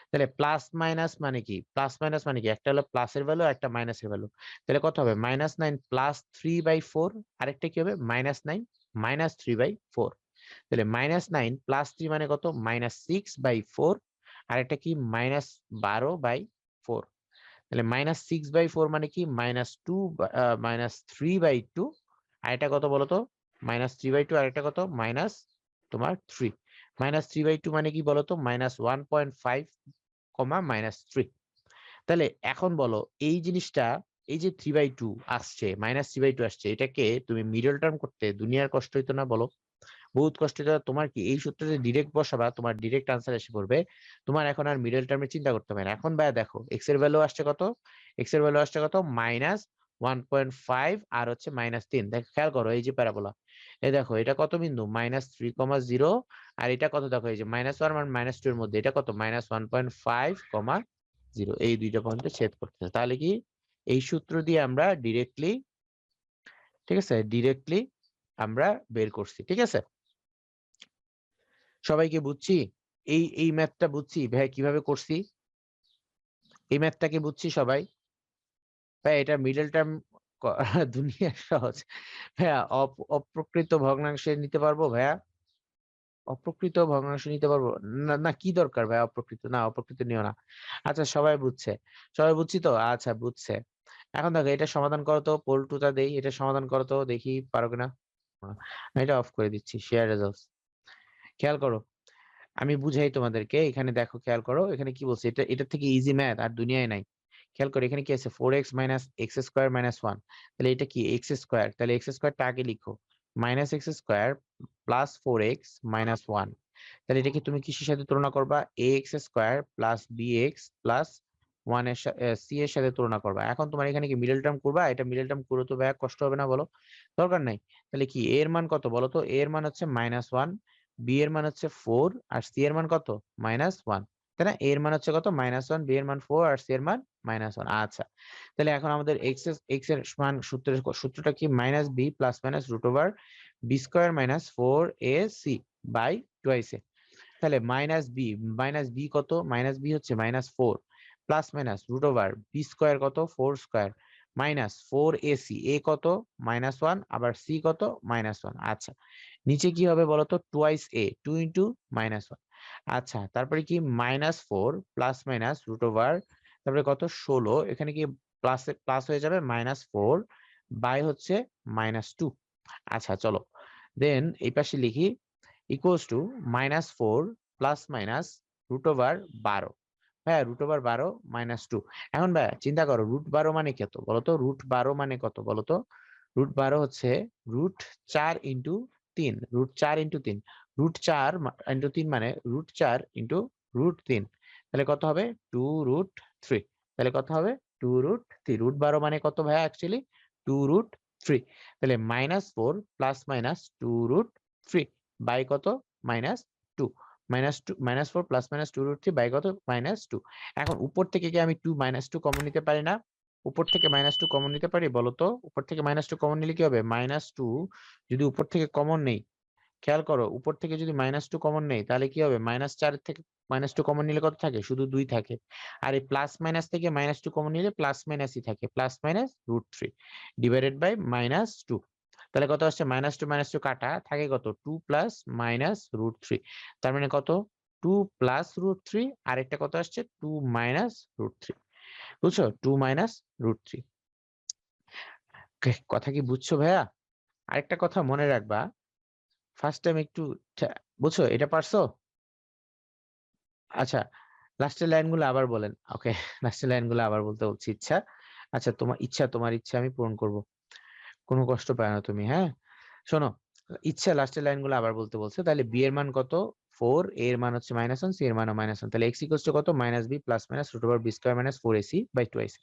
তাহলে প্লাস মাইনাস মানে কি, প্লাস মাইনাস মানে কি, একটা হলো প্লাসের ভ্যালু একটা মাইনাসের ভ্যালু। তাহলে কত হবে -9 প্লাস 3/4, আরেকটা কি হবে -9 মাইনাস 3/4। তাহলে -9 প্লাস 3 মানে কত -6/4, আরেকটা কি -12/4। তাহলে -6/4 মানে কি -3/2, আর এটা কত বলতো -3/2, আর এটা কত তোমার 3। -3/2 মানে কি বলতো -1.5, -3। তাহলে এখন বলো এই জিনিসটা, এই যে 3/2 আসছে, -3/2 আসছে, এটাকে তুমি মিডল টার্ম করতে দুনিয়ার কষ্ট হইতো না বলো? বহুত কষ্ট হইতো না। তোমার কি এই সূত্রে ডিরেক্ট বসাবা, তোমার ডিরেক্ট আনসার এসে পড়বে। তোমার এখন আর মিডল টার্মে চিন্তা করতে হবে না। এখন ভাইয়া দেখো এক্স এর ভ্যালু আসছে কত, এক্স এর ভ্যালু আসছে কত -1.5 আর হচ্ছে -3। দেখো খেয়াল করো এই যে প্যারাবোলা, এই দেখো এটা কত বিন্দু -3,0, আর এটা কত দেখো এই যে -1 আর -2 এর মধ্যে এটা কত -1.5, 0, এই দুইটা পয়েন্টে ছেদ করতেছে। তাহলে কি এই সূত্র দিয়ে আমরা ডিরেক্টলি, ঠিক আছে, ডিরেক্টলি আমরা বের করছি। ঠিক আছে, সবাইকে বুঝছি? এই ম্যাথটা বুঝছি ভাই কিভাবে করছি, এই ম্যাথটা কি বুঝছি সবাই? ভাই এটা মিডল টার্ম দুনিয়া সহজ ভাইয়া। অপ্রকৃত ভগ্নাংশে নিতে পারবো ভাইয়া? অপ্রকৃত ভগ্নাংশ নিতে পারবো না? না কি দরকার ভাই অপ্রকৃত, না অপ্রকৃত নিও না। আচ্ছা সবাই বুঝছে, সবাই বুঝছি তো, আচ্ছা বুঝছে। এখন দেখো এটা সমাধান করো তো, পোল টুটা দেই, এটা সমাধান করো তো দেখি পারো কিনা। আমি এটা অফ করে দিচ্ছি, শেয়ার রেজাল্টস। খেয়াল করো আমি বুঝাই তোমাদেরকে, এখানে দেখো খেয়াল করো এখানে কি বলছে, এটা থেকে ইজি ম্যাথ আর দুনিয়ায় নাই। খেয়াল করো এখানে কি আছে 4x - x² - 1, তাহলে এটা কি এক্স স্কোয়ার, তাহলে এক্স স্কোয়ারটা আগে লিখো -x² প্লাস 4x - 1। তাহলে এটাকে তুমি কিসের সাথে তুলনা করবা, ax² প্লাস bx প্লাস 1 এর c এর সাথে তুলনা করবা। এখন তোমার এখানে কি মিডল টার্ম করবা, এটা মিডল টার্ম করে তো ব্যাক কষ্ট হবে না বলো? দরকার নাই। তাহলে কি a এর মান কত বলো তো, a এর মান হচ্ছে -1, b এর মান হচ্ছে 4, আর c এর মান কত -1, তাই না? a এর মান হচ্ছে কত -1, b এর মান 4, আর c এর মান -1। আচ্ছা তাহলে এখন আমাদের x এর মান সূত্রটা কি -b plus minus √b² - 4ac by twice A. তাহলে মাইনাস বি কত, বি হচ্ছে -4 প্লাস মাইনাস √b² কত 4² -4ac, এ কত -1, আবার সি কত -1। আচ্ছা নিচে কি হবে বলতো, টুয়াইস এ, 2 ইন্টু -1। আচ্ছা তারপরে কি -4 প্লাস মাইনাস তারপরে কত 16, এখানে কি প্লাস প্লাস হয়ে যাবে -4 বাই হচ্ছে -2। আচ্ছা চলো দেন এই পাশে লিখি ইকুয়ালস টু -4 প্লাস মাইনাস √12। হ্যাঁ √12 -2। এখন ভাই চিন্তা করো √12 মানে কত বলতো, √12 মানে কত বলতো, √12 হচ্ছে √4 ইন্টু 3, √4 ইন্টু 3, √4 ইন্টু 3 মানে √4 ইন্টু √3, তাহলে কত হবে 2√3। তাহলে কত হবে 2√3। √12 মানে কত ভাইয়া অ্যাকচুয়ালি 2√3। তাহলে -4 প্লাস মাইনাস 2√3 বাই কত -2, -4 প্লাস মাইনাস 2√3 বাই কত -2। এখন উপর থেকে কি আমি -2 কমন নিতে পারি না? উপর থেকে -2 কমন নিতে পারি বলতো? উপর থেকে -2 কমন নিলে কি হবে -2 যদি উপর থেকে কমন নেই, খেয়াল করো উপর থেকে যদি -2 কমন নেই তাহলে কি হবে -4 থেকে -2 কমন নিলে কত থাকে, শুধু 2 থাকে। আর এই প্লাস মাইনাস থেকে -2 কমন নিলে প্লাস মাইনাসই থাকে, প্লাস মাইনাস √3 ডিভাইডেড বাই -2। তাহলে কত আসছে -2 কাটা থাকে কত 2 প্লাস মাইনাস √3, তার মানে কত 2 প্লাস √3, আরেকটা কত আসছে 2 মাইনাস √3। বুঝছো 2 মাইনাস √3। কথা কি বুঝছো ভাইয়া? আরেকটা কথা মনে রাখবা, ফার্স্ট টাইম একটু বুঝছো এটা পারছো? আচ্ছা লাস্টের লাইনগুলো আবার বলেন। ওকে লাস্টের লাইনগুলো আবার বলতে বলছি, ইচ্ছা আচ্ছা তোমার ইচ্ছা আমি পূরণ করব, কোনো কষ্ট পায় না তুমি। হ্যাঁ শোনো, ইচ্ছা লাস্টের লাইনগুলো আবার বলতে বলছে। তাহলে বি এর মান কত 4, এর মান হচ্ছে -1, সি এর মান -1, তাহলে এক্স ইকুয়ালস টু কত -b plus minus √b² - 4ac by 2ac।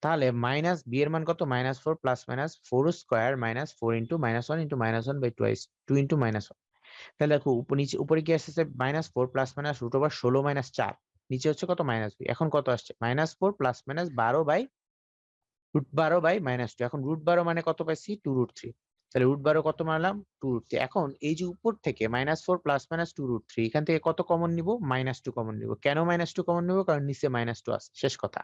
তাহলে বি এর মান কত -4 plus minus 4² -4 into -1 into -1 by 2 into -1। তাহলে দেখো উপরে কি আসছে -4 প্লাস মাইনাস √16 - 4, নিচে হচ্ছে কত -b। এখন কত আসছে -4 প্লাস মাইনাস 12 বাই √12 বাই -2। এখন √12 মানে কত পাইছি 2√3। তাহলে √12 কত মারলাম 2√3। এখন এই যে উপর থেকে -4 প্লাস মাইনাস 2√3, এখান থেকে কত কমন নিব, -2 কমন নিব। কেন -2 কমন নিব, কারণ নিচে -2 আছে, শেষ কথা।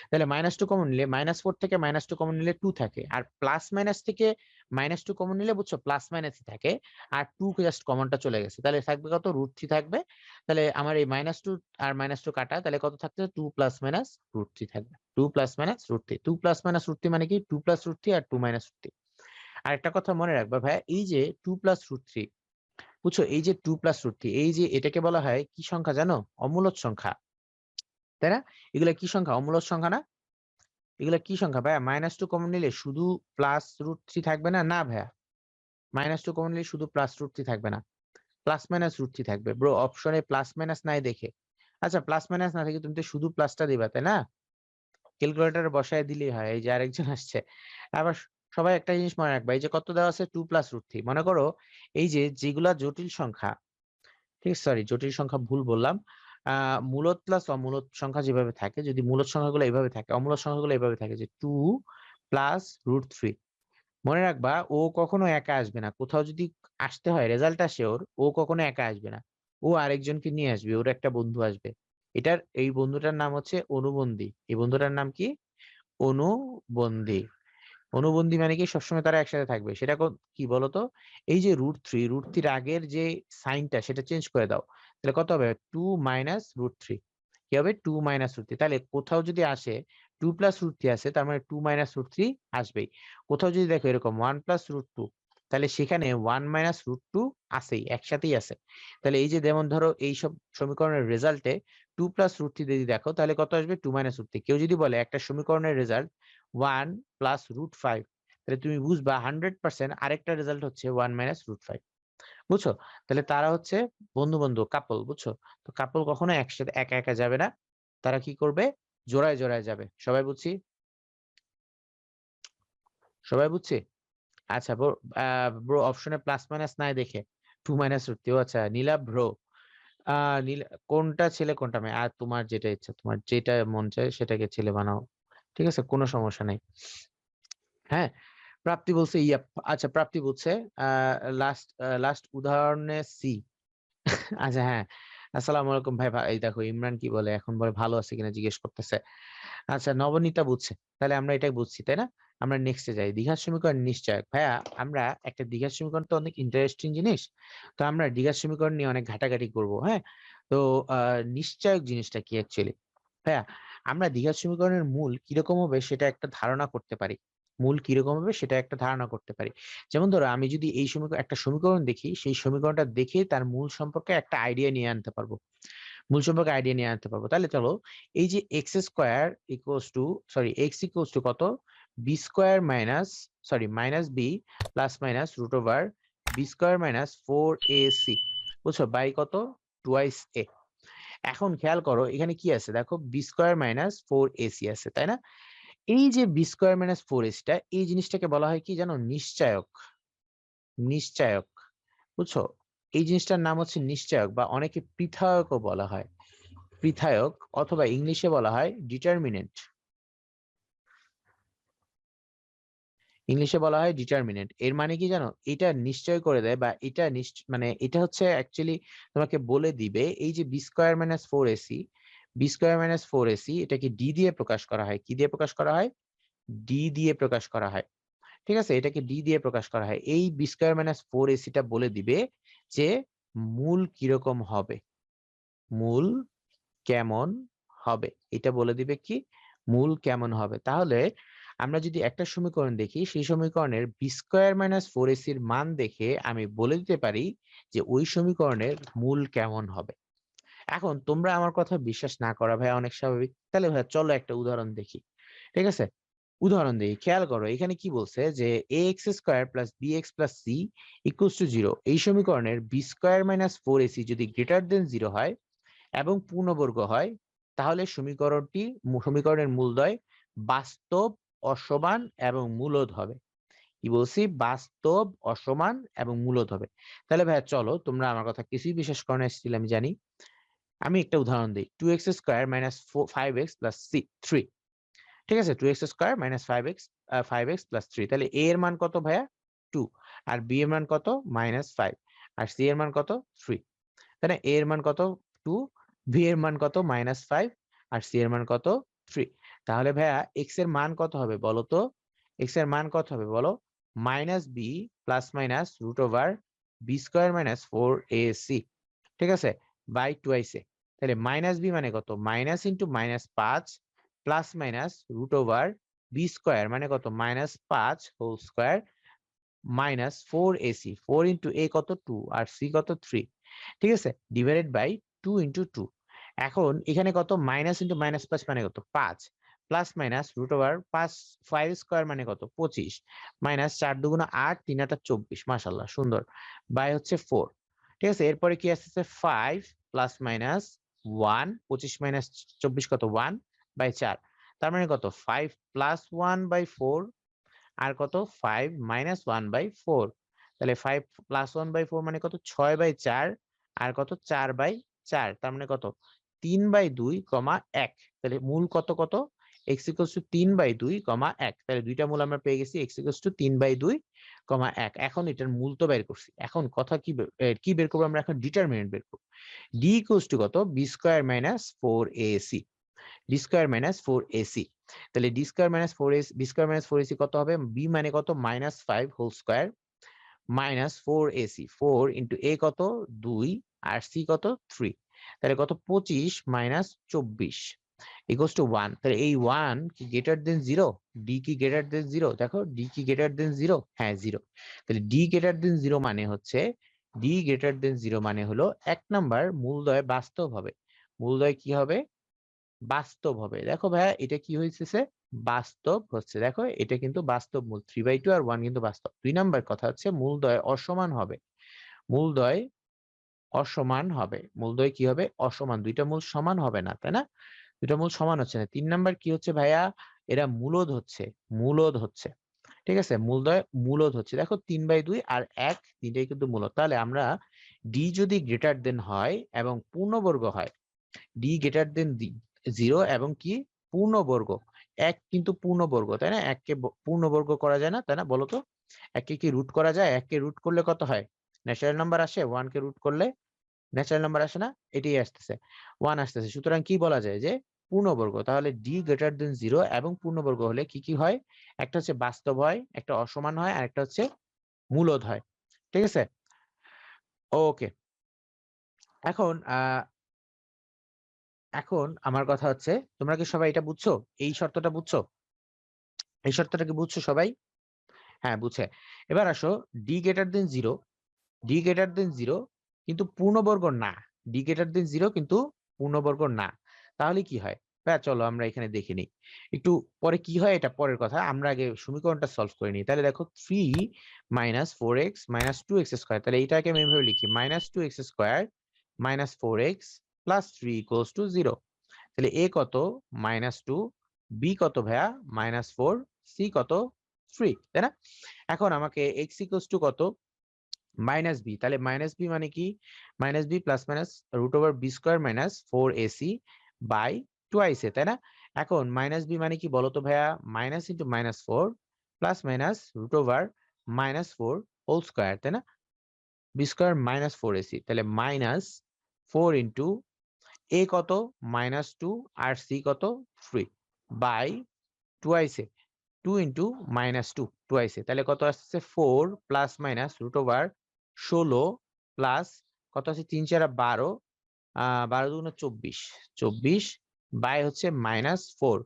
তাহলে -2 কমন নিলে -4 থেকে -2 কমন নিলে 2 থাকে, আর প্লাস মাইনাস থেকে -2 কমন নিলে বুঝছো প্লাস মাইনাসই থাকে, আর 2 জাস্ট কমনটা চলে গেছে, তাহলে থাকবে কত √3 থাকবে। তাহলে আমার এই -2 আর -2 কাটা, তাহলে কত থাকছে 2 প্লাস মাইনাস √3 থাকবে, 2 প্লাস মাইনাস √3, 2 প্লাস মাইনাস √3 মানে কি 2 প্লাস √3 আর 2 মাইনাস √3। আর একটা কথা মনে রাখবা ভাইয়া, এই যে 2 প্লাস √3, বুঝছো এই যে 2 প্লাস √3, এই যে এটাকে বলা হয় কি সংখ্যা জানো, অমূলদ সংখ্যা, তাই না? এগুলা কি সংখ্যা, অমূলদ সংখ্যা না? এগুলা কি সংখ্যা ভাইয়া? -2 কমন নিলে শুধু প্লাস √3 থাকবে না, না ভাইয়া, -2 কমন নিলে শুধু প্লাস √3 থাকবে না, প্লাস মাইনাস √3 থাকবে। ব্রো অপশনে প্লাস মাইনাস নাই দেখে, আচ্ছা প্লাস মাইনাস না থেকে তুমি তো শুধু প্লাসটা দিবা, তাই না? ক্যালকুলেটরে বসায় দিলেই হয়। এই যে আরেকজন আসছে। আবার সবাই একটা জিনিস মনে রাখবা, এই যে কত দেওয়া আছে 2 প্লাস √3, মনে করো এই যে যেগুলা জটিল সংখ্যা, ঠিক আছে, সরি জটিল সংখ্যা ভুল বললাম, মূলদ প্লাস অমূলদ সংখ্যা যেভাবে থাকে, যদি মূলদ সংখ্যাগুলো এইভাবে থাকে, অমূলদ সংখ্যাগুলো এইভাবে থাকে যে 2 প্লাস √3, মনে রাখবা ও কখনো একা আসবে না। কোথাও যদি আসতে হয় রেজাল্ট আসে ওর, ও কখনো একা আসবে না, ও আরেকজনকে নিয়ে আসবে, ওর একটা বন্ধু আসবে। এই বন্ধুটার নাম হচ্ছে অনুবন্ধী। এই বন্ধুটার নাম কি, অনুবন্ধী। অনুবন্ধী মানে কি, সবসময় তারা একসাথে থাকবে। সেটা কি বলতো, এই যে √3, √3 আগের যে সাইনটা সেটা চেঞ্জ করে দাও, তাহলে কত হবে 2 মাইনাস √3, কি হবে 2 মাইনাস √3। তাহলে কোথাও যদি আসে 2 প্লাস √3 আছে, তার মানে 2 মাইনাস √3 আসবেই। কোথাও যদি দেখো এরকম 1 প্লাস √2, তাহলে সেখানে 1 মাইনাস √2 আছেই, একসাথেই আছে। তাহলে এই যে যেমন ধরো এই সব সমীকরণের রেজাল্টে 2 প্লাস √3 যদি দেখো, তাহলে কত আসবে 2 মাইনাস √3। কেউ যদি বলে একটা সমীকরণের রেজাল্ট 1 প্লাস √5, তাহলে তুমি বুঝবা 100% আরেকটা রেজাল্ট হচ্ছে 1 মাইনাস √5, বুঝছো? তাহলে তারা হচ্ছে বন্ধু বন্ধু, কাপল, বুঝছো? তো কাপল কখনো একসাথে একা একা যাবে না, তারা কি করবে, জোড়ায় জোড়ায় যাবে। সবাই বুঝছি? সবাই বুঝছি? আচ্ছা ব্রো, ব্রো অপশনে প্লাস মাইনাস নাই দেখে 2 মাইনাস √3, আচ্ছা নীলা ব্রো, নীলা কোনটা ছেলে কোনটা মেয়ে, আর তোমার যেটা ইচ্ছা, তোমার যেটা মন চায় সেটাকে ছেলে বানাও, ঠিক আছে, কোনো সমস্যা নাই। হ্যাঁ, প্রাপ্তি বলছে ইয়াপ। আচ্ছা প্রাপ্তি বলছে লাস্ট লাস্ট উদাহরণে সি। আচ্ছা হ্যাঁ, আসসালামু আলাইকুম ভাই। এই দেখো ইমরান কি বলে, এখন বলে ভালো আছে কিনা জিজ্ঞেস করতেছে। আচ্ছা নবনীতা বুঝছে, তাহলে আমরা এটাই বুঝছি, তাই না? আমরা নেক্সটে যাই, দ্বিঘাত সমীকরণ নিশ্চয়ক। ভাইয়া আমরা একটা দ্বিঘাত সমীকরণ তো অনেক ইন্টারেস্টিং জিনিস, তো আমরা দ্বিঘাত সমীকরণ নিয়ে অনেক ঘাটাঘাটি করব। হ্যাঁ, তো নিশ্চয়ক জিনিসটা কি অ্যাকচুয়ালি ভাইয়া, আমরা দ্বিঘাত সমীকরণের মূল কিরকম হবে সেটা একটা ধারণা করতে পারি, মূল কিরকম হবে সেটা একটা ধারণা করতে পারি। যেমন ধরো আমি যদি এই সমীকরণ একটা সমীকরণ দেখি, সেই সমীকরণটা দেখে তার মূল সম্পর্কে একটা আইডিয়া নিয়ে আনতে পারবো, মূল সম্পর্কে আইডিয়া নিয়ে আনতে পারবো। তাহলে চলো, এই যে X square equals to, sorry X equals to কত, B square minus, sorry minus B plus minus √ওভার বি স্কোয়ার মাইনাস 4ac, বুঝছো, বাই কত, টুয়াইস এ। এখন খেয়াল করো এখানে কি আছে, দেখো বি স্কোয়ার মাইনাস 4ac আছে, তাই না? এই যে বি স্কোয়ার মাইনাস 4ac টা, এই জিনিসটাকে বলা হয় কি জানো, নিশ্চায়ক। নিশ্চায়ক, বুঝছো, এই জিনিসটার নাম হচ্ছে নিশ্চায়ক, বা অনেকে পৃথায়কও বলা হয়, পৃথায়ক, অথবা ইংলিশে বলা হয় ডিটারমিনেন্ট। ইংলিশে বলা হয় ডিটারমিনেন্ট। এর মানে কি জানো, এটা নিশ্চয় করে দেয়, বা এটা মানে এটা হচ্ছে অ্যাকচুয়ালি তোমাকে বলে দিবে, এই যে b square minus 4ac, b square minus 4ac এটাকে ডি দিয়ে প্রকাশ করা হয়। কি দিয়ে প্রকাশ করা হয়, ডি দিয়ে প্রকাশ করা হয়, ঠিক আছে, এটাকে ডি দিয়ে প্রকাশ করা হয়। এই বি স্কোয়ার মাইনাস 4ac টা বলে দিবে যে মূল কিরকম হবে, মূল কেমন হবে, এটা বলে দিবে কি, মূল কেমন হবে। তাহলে আমরা যদি একটা সমীকরণ দেখি, সেই সমীকরণের বি স্কোয়ার মাইনাস 4ac এর মান দেখে আমি বলে দিতে পারি যে ওই সমীকরণের মূল কেমন হবে। এখন তোমরা আমার কথা বিশ্বাস না করা ভাই অনেক স্বাভাবিক, তাহলে ভাই চলো একটা উদাহরণ দেখি, ঠিক আছে? উদাহরণ দেখি, খেয়াল করো এখানে কি বলছে যে এ x square plus B x plus C equals to 0, এই সমীকরণের বি স্কোয়ার মাইনাস 4ac যদি গ্রেটার দেন 0 হয় এবং পূর্ণবর্গ হয়, তাহলে সমীকরণের মূলদ্বয় বাস্তব, অসমান এবং মূলদ হবে। কি বলছি, বাস্তব, অসমান এবং মূলদ হবে। তাহলে ভাইয়া চলো, তোমরা আমার কথা কিছুই বিশ্বাস করো না স্টিল আমি জানি, আমি একটা উদাহরণ দিই, 2x square minus 5x plus 3, ঠিক আছে, 2x square minus 5x plus 3, তাহলে a এর মান কত ভাইয়া, 2, আর বি এর মান কত -5, আর সি এর মান কত 3, তাই না? এ এর মান কত 2, বি এর মান কত -5, আর সি এর মান কত 3। তাহলে ভাইয়া এক্স এর মান কত হবে বলো তো? এক্স এর মান কত হবে বলো? -b √b² - 4ac, ঠিক আছে, বাই টুয়াইস এ। তাহলে -b মানে কত? মাইনাস ইন্টু -5 +√b² মানে কত? -5 হোল স্কোয়ার -4ac, 4 ইন্টু এ কত 2, আর সি কত 3, ঠিক আছে, ডিভাইডেড বাই 2 ইন্টু 2। এখন এখানে কত? মাইনাস ইন্টু -5 মানে কত? 5, প্লাস মাইনাস √5² মানে কত? 25, মাইনাস 4 দুগুণ 8, 3 8 24, মাশাআল্লাহ সুন্দর, বাই হচ্ছে 4, ঠিক আছে। এরপরে কি আসছে? 5 প্লাস মাইনাস 1, 25 মাইনাস 24 কত? 1 বাই 4, তার মানে কত? 5 প্লাস 1 বাই 4, আর কত? 5 মাইনাস 1 বাই 4, তাহলে 5 প্লাস 1 বাই 4 মানে কত? 6 বাই 4, আর কত? 4 বাই 4, তার মানে কত? 3 বাই 2, 1। তাহলে মূল কত কত? x equals to 3 by 2, 1। তাহলে দুইটা মূল আমরা পেয়ে গেছি, x ইকুয়ালস টু 3 বাই 2, 1। এখন এটার মূল তো বের করছি, এখন কথা কি কি বের করবো আমরা? এখন ডিটারমিনেন্ট বের করবো। d ইকুয়ালস টু কত? b² - 4ac, d²-4ac। তাহলে b² - 4ac কত হবে? b মানে কত? -5 whole square -4ac, 4 into a কত? 2, আর c কত? 3, তাহলে কত? 25 মাইনাস 24 ইকুয়ালস টু 1। তাহলে এই 1 কি গ্রেটার দেন 0? ডি কি গ্রেটার দেন 0? দেখো, ডি কি গ্রেটার দেন 0? হ্যাঁ, 0। তাহলে ডি গ্রেটার দেন 0 মানে হচ্ছে, ডি গ্রেটার দেন 0 মানে হলো 1 নাম্বার মূলদ্বয় বাস্তব হবে। মূলদ্বয় কি হবে? বাস্তব হবে। দেখো ভাইয়া, এটা কি হয়েছে? বাস্তব হচ্ছে। দেখো, এটা কিন্তু বাস্তব মূল, 3/2 আর 1 কিন্তু বাস্তব। 2 নাম্বার কথা হচ্ছে মূলদ্বয় অসমান হবে। মূলদ্বয় অসমান হবে। মূলদ্বয় কি হবে? অসমান। দুইটা মূল সমান হবে না, তাই না? দুইটা মূল সমান হচ্ছে না। 3 নাম্বার কি হচ্ছে ভাইয়া? এরা মূলদ হচ্ছে। মূলদ হচ্ছে, ঠিক আছে, মূলদ্বয় মূলদ হচ্ছে। দেখো, 3/2 আর 1, তিনটাই কিন্তু মূলদ। তাহলে আমরা ডি যদি গ্রেটার দেন হয় এবং পূর্ণবর্গ হয়, ডি গ্রেটার দেন 0 এবং কি পূর্ণবর্গ, 1 কিন্তু পূর্ণবর্গ, তাই না? 1 কে পূর্ণবর্গ করা যায় না, তাই না? বলো তো, 1 কে কি রুট করা যায়? 1 কে রুট করলে কত হয়? ন্যাচারাল নাম্বার আসে। 1 কে রুট করলে ন্যাচারাল নাম্বার আসে না? এটাই আসতেছে, 1 আসতেছে। সুতরাং কি বলা যায়? যে পূর্ণবর্গ। তাহলে ডি গ্রেটার দেন 0 এবং পূর্ণবর্গ হলে কি কি হয়? একটা হচ্ছে বাস্তব হয়, একটা অসমান হয়, আর একটা হচ্ছে মূলদ হয়, ঠিক আছে। ওকে, এখন এখন আমার কথা হচ্ছে, তোমরা কি সবাই এটা বুঝছো? এই শর্তটা বুঝছো? এই শর্তটা কি বুঝছো সবাই? হ্যাঁ, বুঝছে। এবার আসো, D greater than 0, D greater than 0 কিন্তু পূর্ণবর্গ না। ডি গ্রেটার দেন 0 কিন্তু পূর্ণবর্গ না। তাহলে কি হয়? হ্যাঁ, চলো আমরা এখানে দেখে নিই। একটু পরে কি হয় এটা পরের কথা, আমরা আগে সমীকরণটা সলভ করে নিই। তাহলে দেখো, 3 - 4x - 2x², তাহলে এইটাকে আমি এভাবে লিখি, -2x² - 4x + 3 = 0। তাহলে এ কত? -2, বি কত ভাইয়া? -4, সি কত? 3, তাই না? এখন আমাকে এক্স ইকুয়ালস টু কত? -b। তাহলে -b মানে কি? -b plus minus √b² - 4ac by twice A, তাই না? এখন -b মানে কি বলতো ভাইয়া? Minus into -4 plus minus √4 whole square, তাই না? b² - 4ac, তাহলে -4 ইন্টু এ কত? -2, আর সি কত? 3 by twice A, 2 into -2 twice A, তাহলে কত আসছে? 4 প্লাস মাইনাস √16 প্লাস কত আছে? 3 4 12, 12 দুগুণে 24, 24 বাই হচ্ছে -4,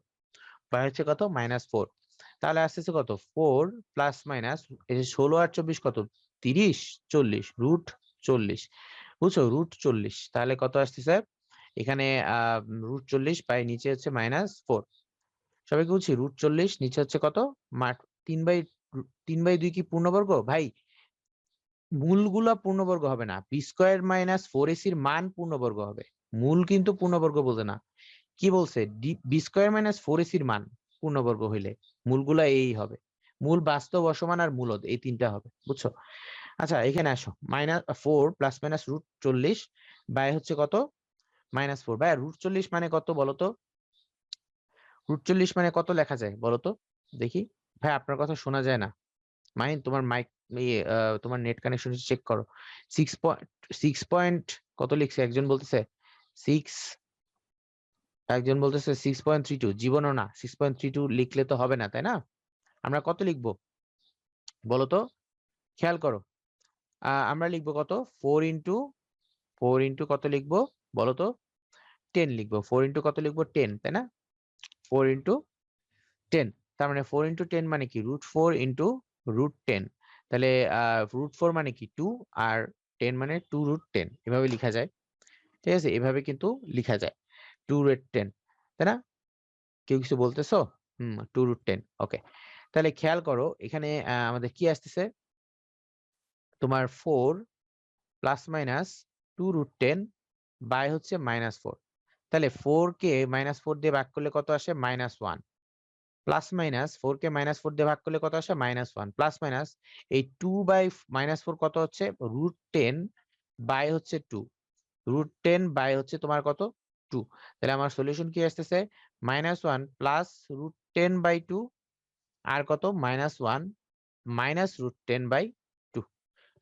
বাই হচ্ছে কত? -4। তাহলে আসতেছে কত? 4 প্লাস মাইনাস, এই যে 16 আর 24 কত? 30, 40, √40, বুঝছো? √40, তাহলে কত আসতেছে এখানে? √40 বাই নিচে হচ্ছে -4। সবাইকে বলছি, √40 নিচে হচ্ছে কত? 3/2 কি পূর্ণবর্গ? ভাই, মূলগুলা পূর্ণবর্গ হবে না, b² - 4ac এর মান পূর্ণবর্গ হবে। মূল কিন্তু পূর্ণবর্গ বোঝে না। কি বলছে? b² - 4ac এর মান পূর্ণবর্গ হইলে মূলগুলা এই হবে। মূল, বাস্তব, অসমান আর মূলদ, এই তিনটা হবে, বুঝছো? আচ্ছা, এখানে আসো, -4 প্লাস মাইনাস √40 বাই হচ্ছে কত? -4 বাই √40 মানে কত বলতো? √40 মানে কত লেখা যায় বলতো দেখি? ভাই, আপনার কথা শোনা যায় না। মাহিন, তোমার মাইক তোমার নেট কানেকশন চেক করো। 6 কত লিখছে একজন বলতেছে 6, একজন বলতেছে 6.32। জীবনও না, 6.32 লিখলে তো হবে না, তাই না? আমরা কত লিখবো বলো তো, খেয়াল করো। আমরা লিখবো কত, 4 ইন্টু কত লিখবো বলো তো, 10 লিখবো। 4 ইন্টু কত লিখবো, 10, তাই না? 4 ইন্টু 10, তার মানে 4 ইন্টু 10 মানে কি, √4 ইন্টু √10। তাহলে √4 মানে কি 2, আর 10 মানে 2 √10, এভাবে লিখা যায়। ঠিক আছে, এভাবে কিন্তু লিখা যায় 2 √10, তাই না? কেউ কিছু বলতেছো? 2 √10, ওকে। তাহলে খেয়াল করো এখানে আমাদের কি আসতেছে, তোমার 4 প্লাস মাইনাস 2 √10 বাই হচ্ছে -4। তাহলে 4 কে -4 দিয়ে ভাগ করলে কত আসে, -1। প্লাস মাইনাস 4 কে -4 দিয়ে ভাগ করলে কত আসে, -1। প্লাস মাইনাস এই 2/-4 কত হচ্ছে, √10 বাই হচ্ছে 2। √10 বাই হচ্ছে তোমার কত, 2। তাহলে আমার সলিউশন কি আসতেছে, -1 প্লাস √10/2, আর কত, -1 মাইনাস √10/2।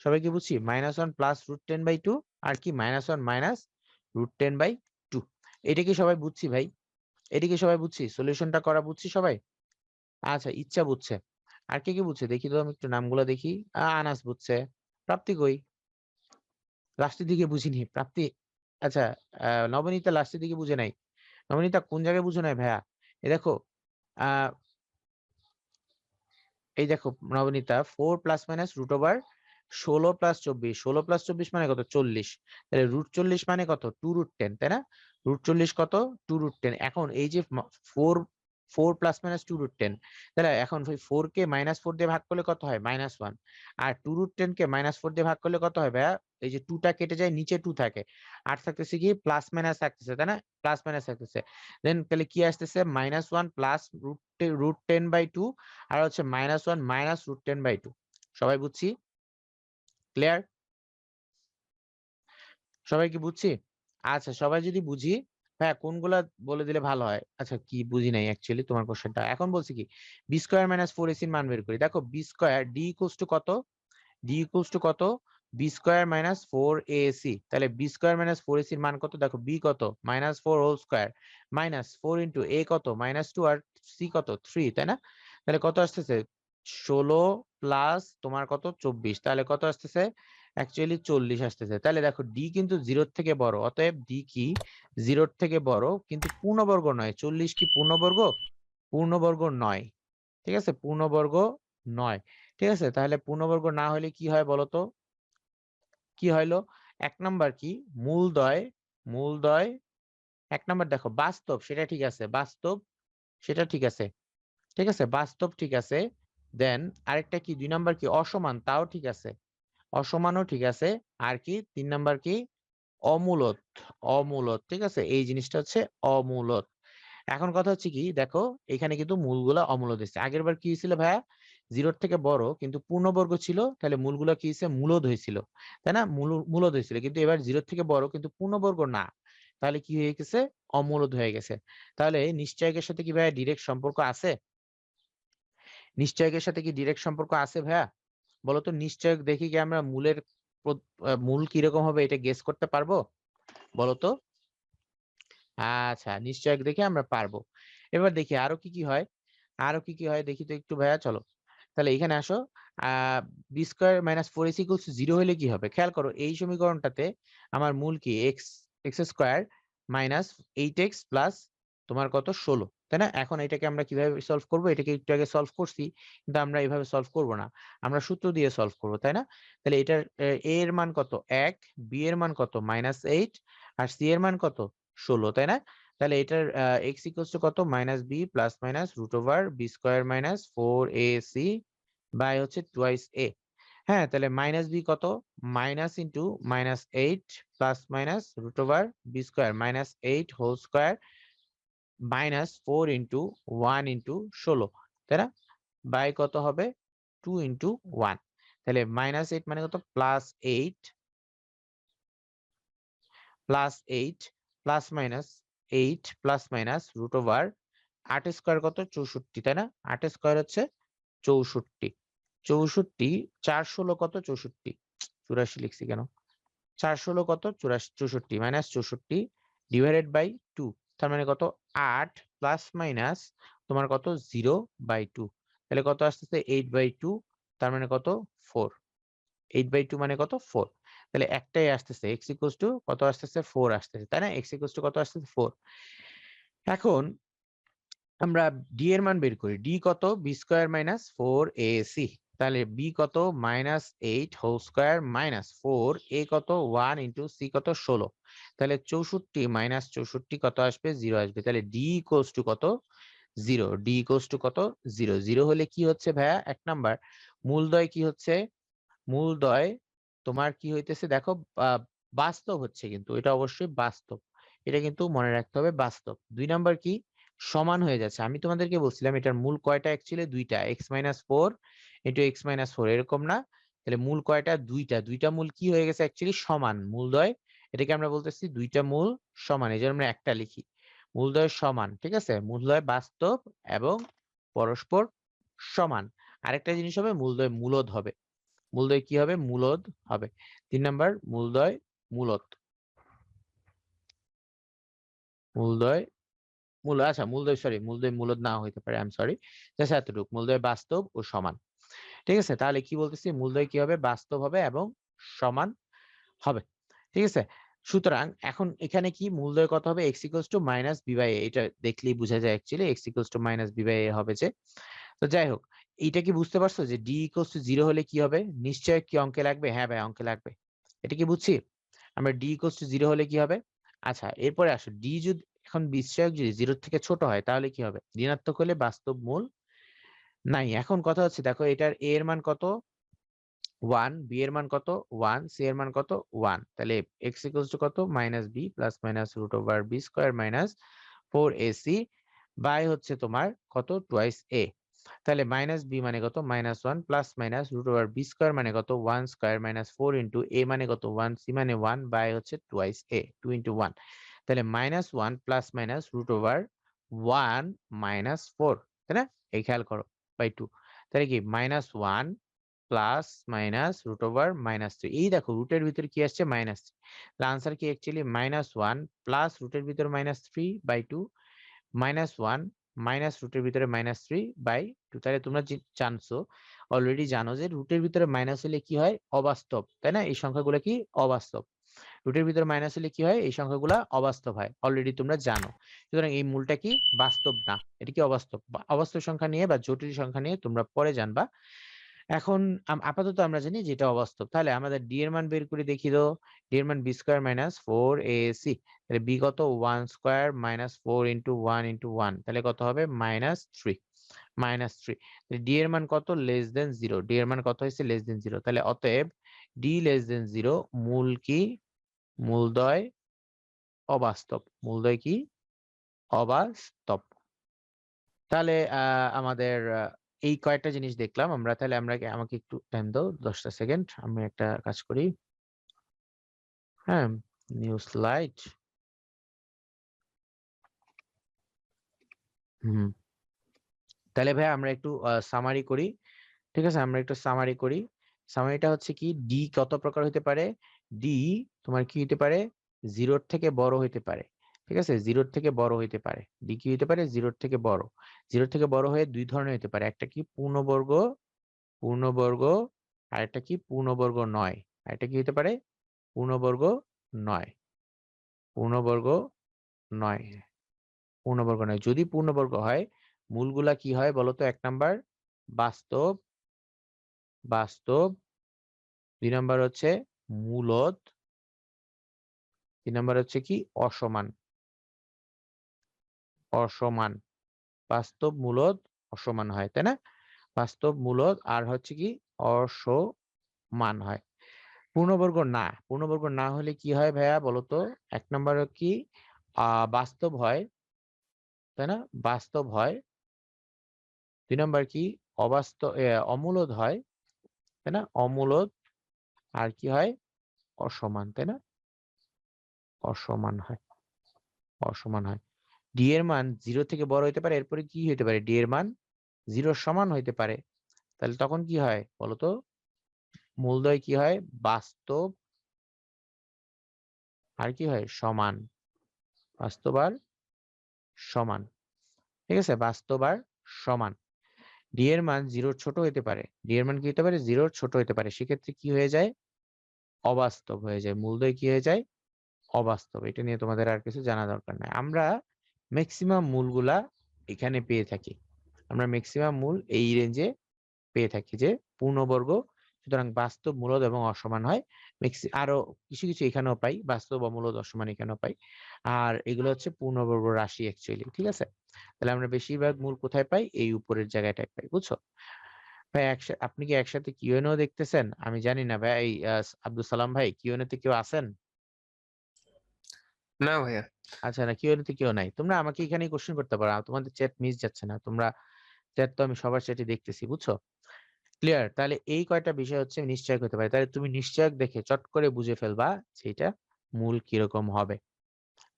সবাই কি বুঝছি, -1 প্লাস √10/2, আর কি -1 মাইনাস √10/2। এটা কি সবাই বুঝছি ভাই? এটা কি সবাই বুঝছি, সলিউশনটা করা বুঝছি সবাই? আচ্ছা, ইচ্ছা বুঝছে। আর কে কি বুঝছে দেখি তো, আমি একটু নামগুলো দেখি। আনাস বুঝছে। প্রাপ্তি কই? লাস্টের দিকে বুঝিনি প্রাপ্তি। আচ্ছা, নবনীতা লাস্টের দিকে বুঝে নাই। নবনীতা কোন জায়গায় বুঝো নাই ভাইয়া? এই দেখো, আহ এই দেখো নবনীতা, 4 প্লাস মাইনাস √16 + 24, 16 + 24 মানে কত, 40। তাহলে √40 মানে কত, 2 √10, তাই না? √40 কত, 2 √10। এখন এই যে 4 4 প্লাস মাইনাস 2 √10, তাহলে এখন 4 কে -4 দিয়ে ভাগ করলে কত হয়, -1। আর 2 √10 কে -4 দিয়ে ভাগ করলে কত হয় ভাইয়া, এই যে 2টা কেটে যায়, নিচে 2 থাকে, আর থাকতেছে কি, প্লাস মাইনাস থাকতেছে, তাই না? প্লাস মাইনাস থাকতেছে। দেন তাহলে কি আসতেছে, -1 প্লাস √10/2, আর হচ্ছে -1 মাইনাস √10/2। সবাই বুঝছি? ক্লিয়ার? সবাই কি বুঝছি? আচ্ছা, সবাই যদি বুঝি, হ্যাঁ কোনগুলা বলে দিলে ভালো হয়। আচ্ছা, কি বুঝি নাই অ্যাকচুয়ালি তোমার কোশ্চেনটা। এখন বলছি কি, b² - 4ac এর মান বের করি। দেখো b² d কত, b² - 4ac। তাহলে b² - 4ac এর মান কত, দেখো b কত, -4 হোল স্কয়ার, -4 ইন্টু a কত, -2, আর c কত, 3, তাই না? তাহলে কত আসতেছে, 16 প্লাস তোমার কত, 24। তাহলে কত আসতেছে, অ্যাকচুয়ালি 40 আসতেছে। তাহলে দেখো ডি কিন্তু 0 থেকে বড়, অতএব ডি কি 0 থেকে বড়, কিন্তু পূর্ণবর্গ নয়। 40 কি পূর্ণবর্গ? পূর্ণবর্গ নয়। ঠিক আছে, পূর্ণবর্গ নয়। ঠিক আছে, তাহলে পূর্ণবর্গ না হলে কি হয় বলতো, কি হইলো? 1 নাম্বার কি, মূলদয়, মূলদয়। 1 নাম্বার দেখো বাস্তব, সেটা ঠিক আছে, বাস্তব, সেটা ঠিক আছে। ঠিক আছে, বাস্তব ঠিক আছে। দেন আরেকটা কি, 2 নাম্বার কি, অসমান, তাও ঠিক আছে, অসমানও ঠিক আছে। আর কি 3 নাম্বার কি, অমূলত, অমূলত। ঠিক আছে, এই জিনিসটা হচ্ছে অমূলত। এখন কথা হচ্ছে কি, দেখো এখানে কিন্তু মূলগুলা অমূলত দিচ্ছে। আগের বার কি হয়েছিল ভাইয়া, 0 থেকে বড় কিন্তু পূর্ণবর্গ ছিল, তাহলে মূলগুলা কি হয়েছে, মূলদ হয়েছিল, তাই না? মূলদ হয়েছিল। কিন্তু এবার 0 থেকে বড় কিন্তু পূর্ণবর্গ না, তাহলে কি হয়ে গেছে, অমূলদ হয়ে গেছে। তাহলে নিশ্চয়কের সাথে কি ভাইয়া ডিরেক্ট সম্পর্ক আছে? নিশ্চয়কের সাথে কি ডিরেক্ট সম্পর্ক আছে ভাইয়া? বলতো নিশ্চয়ক দেখি কি আমরা মূলের মূল কিরকম হবে এটা গেস করতে পারবো বলতো? আচ্ছা, নিশ্চয়ক দেখে আমরা পারবো। এবার দেখি আরো কি কি হয়, আরো কি কি হয় দেখি তো একটু ভাইয়া, চলো। তাহলে এখানে আসো, b² - 4ac = 0 হলে কি হবে, খেয়াল করো এই সমীকরণটাতে আমার মূল কি, x² - 8x প্লাস তোমার কত, 16, তাই না? এখন এটাকে আমরা কিভাবে সলভ করবো, এটাকে একটু আগে সলভ করছি, কিন্তু আমরা এইভাবে সলভ করব না, আমরা সূত্র দিয়ে সলভ করবো, তাই না? তাহলে এটার a এর মান কত, 1, b এর মান কত, -8, আর c এর মান কত, 16, তাই না? তাহলে এটার x = কত, -b plus minus √b² - 4ac by হচ্ছে টুয়াইস a। হ্যাঁ, তাহলে -b কত, minus into -8 plus minus √b² -8 whole square -4 into 1 into 16, তাই না? বাই কত হবে, 2 ইন্টু 1। তাহলে -8 মানে কত, +8 প্লাস মাইনাস 8 প্লাস মাইনাস √8² কত, 64, তাই না? 8² হচ্ছে 64। 64 4 16 কত 64 84 লিখছি কেন 4 16 কত 64 মাইনাস 64 ডিভাইডেড বাই 2 তার মানে কত 8 প্লাস মাইনাস তোমার কত 0/2 তাহলে কত আসতেছে 8/2 তার মানে কত 4 8/2 মানে কত 4 তাহলে একটাই আসতেছে x ইকুয়ালস টু কত আসতেছে 4 আসতেছে তাই না x ইকুয়ালস টু কত আসতেছে 4 এখন আমরা ডি এর মান বের করি ডি কত বি স্কয়ার মাইনাস 4ac তাহলে বি কত মাইনাস 8 হোল স্কয়ার মাইনাস 4 এ কত 1 ইন্টু সি কত 16 তাহলে 64 মাইনাস 64 কত আসবে 0 আসবে তাহলে ডি ইকুয়ালস টু কত 0 ডি ইকুয়ালস টু কত 0 0 হলে কি হচ্ছে ভাইয়া এক নাম্বার মূলদয় কি হচ্ছে মূলদয় তোমার কি হইতেছে দেখো বাস্তব হচ্ছে কিন্তু এটা অবশ্যই বাস্তব এটা কিন্তু মনে রাখতে হবে বাস্তব দুই নাম্বার কি সমান হয়ে যাচ্ছে আমি তোমাদেরকে বলছিলাম এটার মূল কয়টা অ্যাকচুয়ালি দুইটা x-4 ইনটু x-4 এরকম না তাহলে মূল কয়টা দুইটা দুইটা মূল কি হয়ে গেছে অ্যাকচুয়ালি সমান মূলদ্বয় এটাকে আমরা বলতেছি দুইটা মূল সমান এই জন্য আমরা একটা লিখি মূলদ্বয় সমান ঠিক আছে মূলদ্বয় বাস্তব এবং পরস্পর সমান আরেকটা জিনিস হবে মূলদ্বয় মূলদ হবে মূলদ্বয় কি হবে মূলদ হবে 3 নাম্বার মূলদ্বয় মূলত মূলদ্বয় আচ্ছা মূলদ্বয় সরি মূলদ্বয় মূলদ না হইতে পারে আই এম সরি জাস্ট এতটুকু মূলদ্বয় বাস্তব ও সমান ঠিক আছে তাহলে কি বলতেছি মূলদ্বয় কি হবে বাস্তব হবে এবং সমান হবে ঠিক আছে সুতরাং এখন এখানে কি মূলদ্বয় কত হবে x equals to minus B by A এটা দেখলেই বোঝা যায় actually x equals to minus B by A হবে যে তো যাই হোক এইটা কি বুঝতে পারছো যে ডি ইকুয়ালস টু 0 হলে কি হবে নিশ্চয় কি অঙ্কে লাগবে হ্যাঁ ভাই অঙ্কে লাগবে এটা কি বুঝছি আমরা ডি ইকুয়ালস টু 0 হলে কি হবে আচ্ছা এরপরে আসো ডি যদি এখন বিস্ময়ক যদি 0 থেকে ছোট হয় তাহলে কি হবে ঋণাত্মক হলে বাস্তব মূল নাই এখন কথা হচ্ছে দেখো এটার a এর মান কত 1 বি এর মান কত 1 সি এর মান কত 1 তাহলে x ইকুয়ালস টু কত minus B plus minus root over b square minus 4ac by হচ্ছে তোমার কত টুয়াইস a তাহলে মাইনাস বি মানে কত minus 1 plus minus root over b square মানে কত 1 স্কয়ার মাইনাস 4 ইন্টু a মানে কত 1 সি মানে 1 বাই হচ্ছে টুয়াইস a 2 ইন্টু 1 তাহলে minus 1 plus minus root over 1 minus 4 তাই না এই খেয়াল করো বাই 2 তাহলে কি minus 1 plus minus root over minus 3 এই দেখো রুটের ভিতরে কি আসছে মাইনাস 3 তাহলে আনসার কি অ্যাকচুয়ালি মাইনাস 1 প্লাস রুটের ভিতরে মাইনাস 3 বাই 2 মাইনাস 1 মাইনাস রুটের ভিতরে মাইনাস 3 বাই 2 তাহলে তোমরা জানছো অলরেডি জানো যে রুটের ভিতরে মাইনাস হলে কি হয় অবাস্তব তাই না এই সংখ্যাগুলো কি অবাস্তব রুটের ভিতরে মাইনাস হলে কি হয় এই সংখ্যাগুলো অবাস্তব হয় অলরেডি তোমরা জানো সুতরাং এই মূলটা কি বাস্তব না এটা কি অবাস্তব অবাস্তব সংখ্যা নিয়ে বা জটিল সংখ্যা নিয়ে তোমরা পরে জানবা এখন আপাতত আমরা জানি যে এটা অবাস্তব তাহলে আমাদের ডি এর মান বের করে দেখি তো ডি এর মান বি স্কয়ার মাইনাস 4ac তাহলে বি কত 1 স্কয়ার মাইনাস 4 ইন্টু 1 ইন্টু 1 তাহলে কত হবে -3 তাহলে ডি এর মান কত লেস দেন 0 ডি এর মান কত হয়েছে লেস দেন 0 তাহলে অতএব ডি লেস দেন 0 মূল কি মূলদ্বয় অবাস্তব মূলদ্বয় কি অবাস্তব তাহলে আমাদের এই কয়েকটা জিনিস দেখলাম আমরা তাহলে আমাকে একটু টাইম দাও 10টা সেকেন্ড আমি একটা কাজ করি হ্যাঁ নিউ স্লাইড হুম তাহলে ভাই আমরা একটু সামারি করি ঠিক আছে আমরা একটু সামারি করি সামারিটা হচ্ছে কি ডি কত প্রকার হতে পারে ডি তোমার কি হতে পারে 0 থেকে বড় হতে পারে ঠিক আছে 0 থেকে বড় হতে পারে ডি কি হতে পারে 0 থেকে বড় 0 থেকে বড় হয়ে দুই ধরনের হতে পারে একটা কি পূর্ণবর্গ আর একটা কি পূর্ণবর্গ নয় এটা কি হতে পারে পূর্ণবর্গ নয় পূর্ণবর্গ নয় পূর্ণবর্গ নয় যদি পূর্ণবর্গ হয় মূলগুলা কি হয় বলতো এক নাম্বার বাস্তব বাস্তব দুই নাম্বার হচ্ছে মূলদ তিন নাম্বার হচ্ছে কি অসমান অসমান বাস্তব মূলদ অসমান হয় তাই না বাস্তব মূলদ আর হচ্ছে কি অসমান হয় পূর্ণবর্গ না হলে কি হয় ভাইয়া বলতো এক নাম্বার কি বাস্তব হয় তাই না বাস্তব হয় দুই নাম্বার কি অমূলদ হয় তাই না অমূলদ আর কি হয় অসমান তাই না অসমান হয় অসমান হয় ডি এর মান 0 থেকে বড় হতে পারে এরপরে কি হতে পারে ডি এর মান 0 সমান হইতে পারে তাহলে তখন কি হয় বলতো? মূলদ্বয় কি হয়? বাস্তব আর কি হয়? সমান। বাস্তব আর সমান। ঠিক আছে? বাস্তব আর সমান। ডি এর মান 0 এর ছোট হতে পারে। ডি এর মান কি হতে পারে? 0 এর ছোট হতে পারে। সেক্ষেত্রে কি হয়ে যায়? অবাস্তব হয়ে যায়। মূলদ্বয় কি হয়ে যায়? অবাস্তব। এটা নিয়ে তোমাদের আর কিছু জানা দরকার নাই। আমরা ম্যাক্সিমাম মূলগুলা এখানে পেয়ে থাকি। আমরা ম্যাক্সিমাম মূল এই রেঞ্জে পেয়ে থাকি যে পূর্ণবর্গ। সুতরাং বাস্তব, মূলদ এবং অসমান হয়। আরো কিছু কিছু এখানেও পাই, বাস্তব, অমূলদ, অসমান এখানেও পাই। আর এগুলো হচ্ছে পূর্ণবর্গ রাশি অ্যাকচুয়ালি। ঠিক আছে? তাহলে আমরা বেশিরভাগ মূল কোথায় পাই? এই উপরের জায়গাটায় পাই। বুঝছো ভাই? আপনি কি একসাথে কিউএনও দেখতেছেন? আমি জানি না ভাই। এই আব্দুল সালাম ভাই, কিউএনও তে কেউ আছেন? না ভাইয়া। আচ্ছা, না কিউএনও তে কেউ নাই। তোমরা আমাকে এখানেই কোশ্চেন করতে পারো, তোমাদের চ্যাট মিস যাচ্ছে না। তোমরা চ্যাট তো আমি সবার চ্যাটে দেখতেছি। বুঝছো? ক্লিয়ার? তাহলে এই কয়টা বিষয় হচ্ছে নিশ্চয়ক হতে পারে। তাহলে তুমি নিশ্চয়ক দেখে চট করে বুঝে ফেলবা যে এটা মূল কিরকম হবে।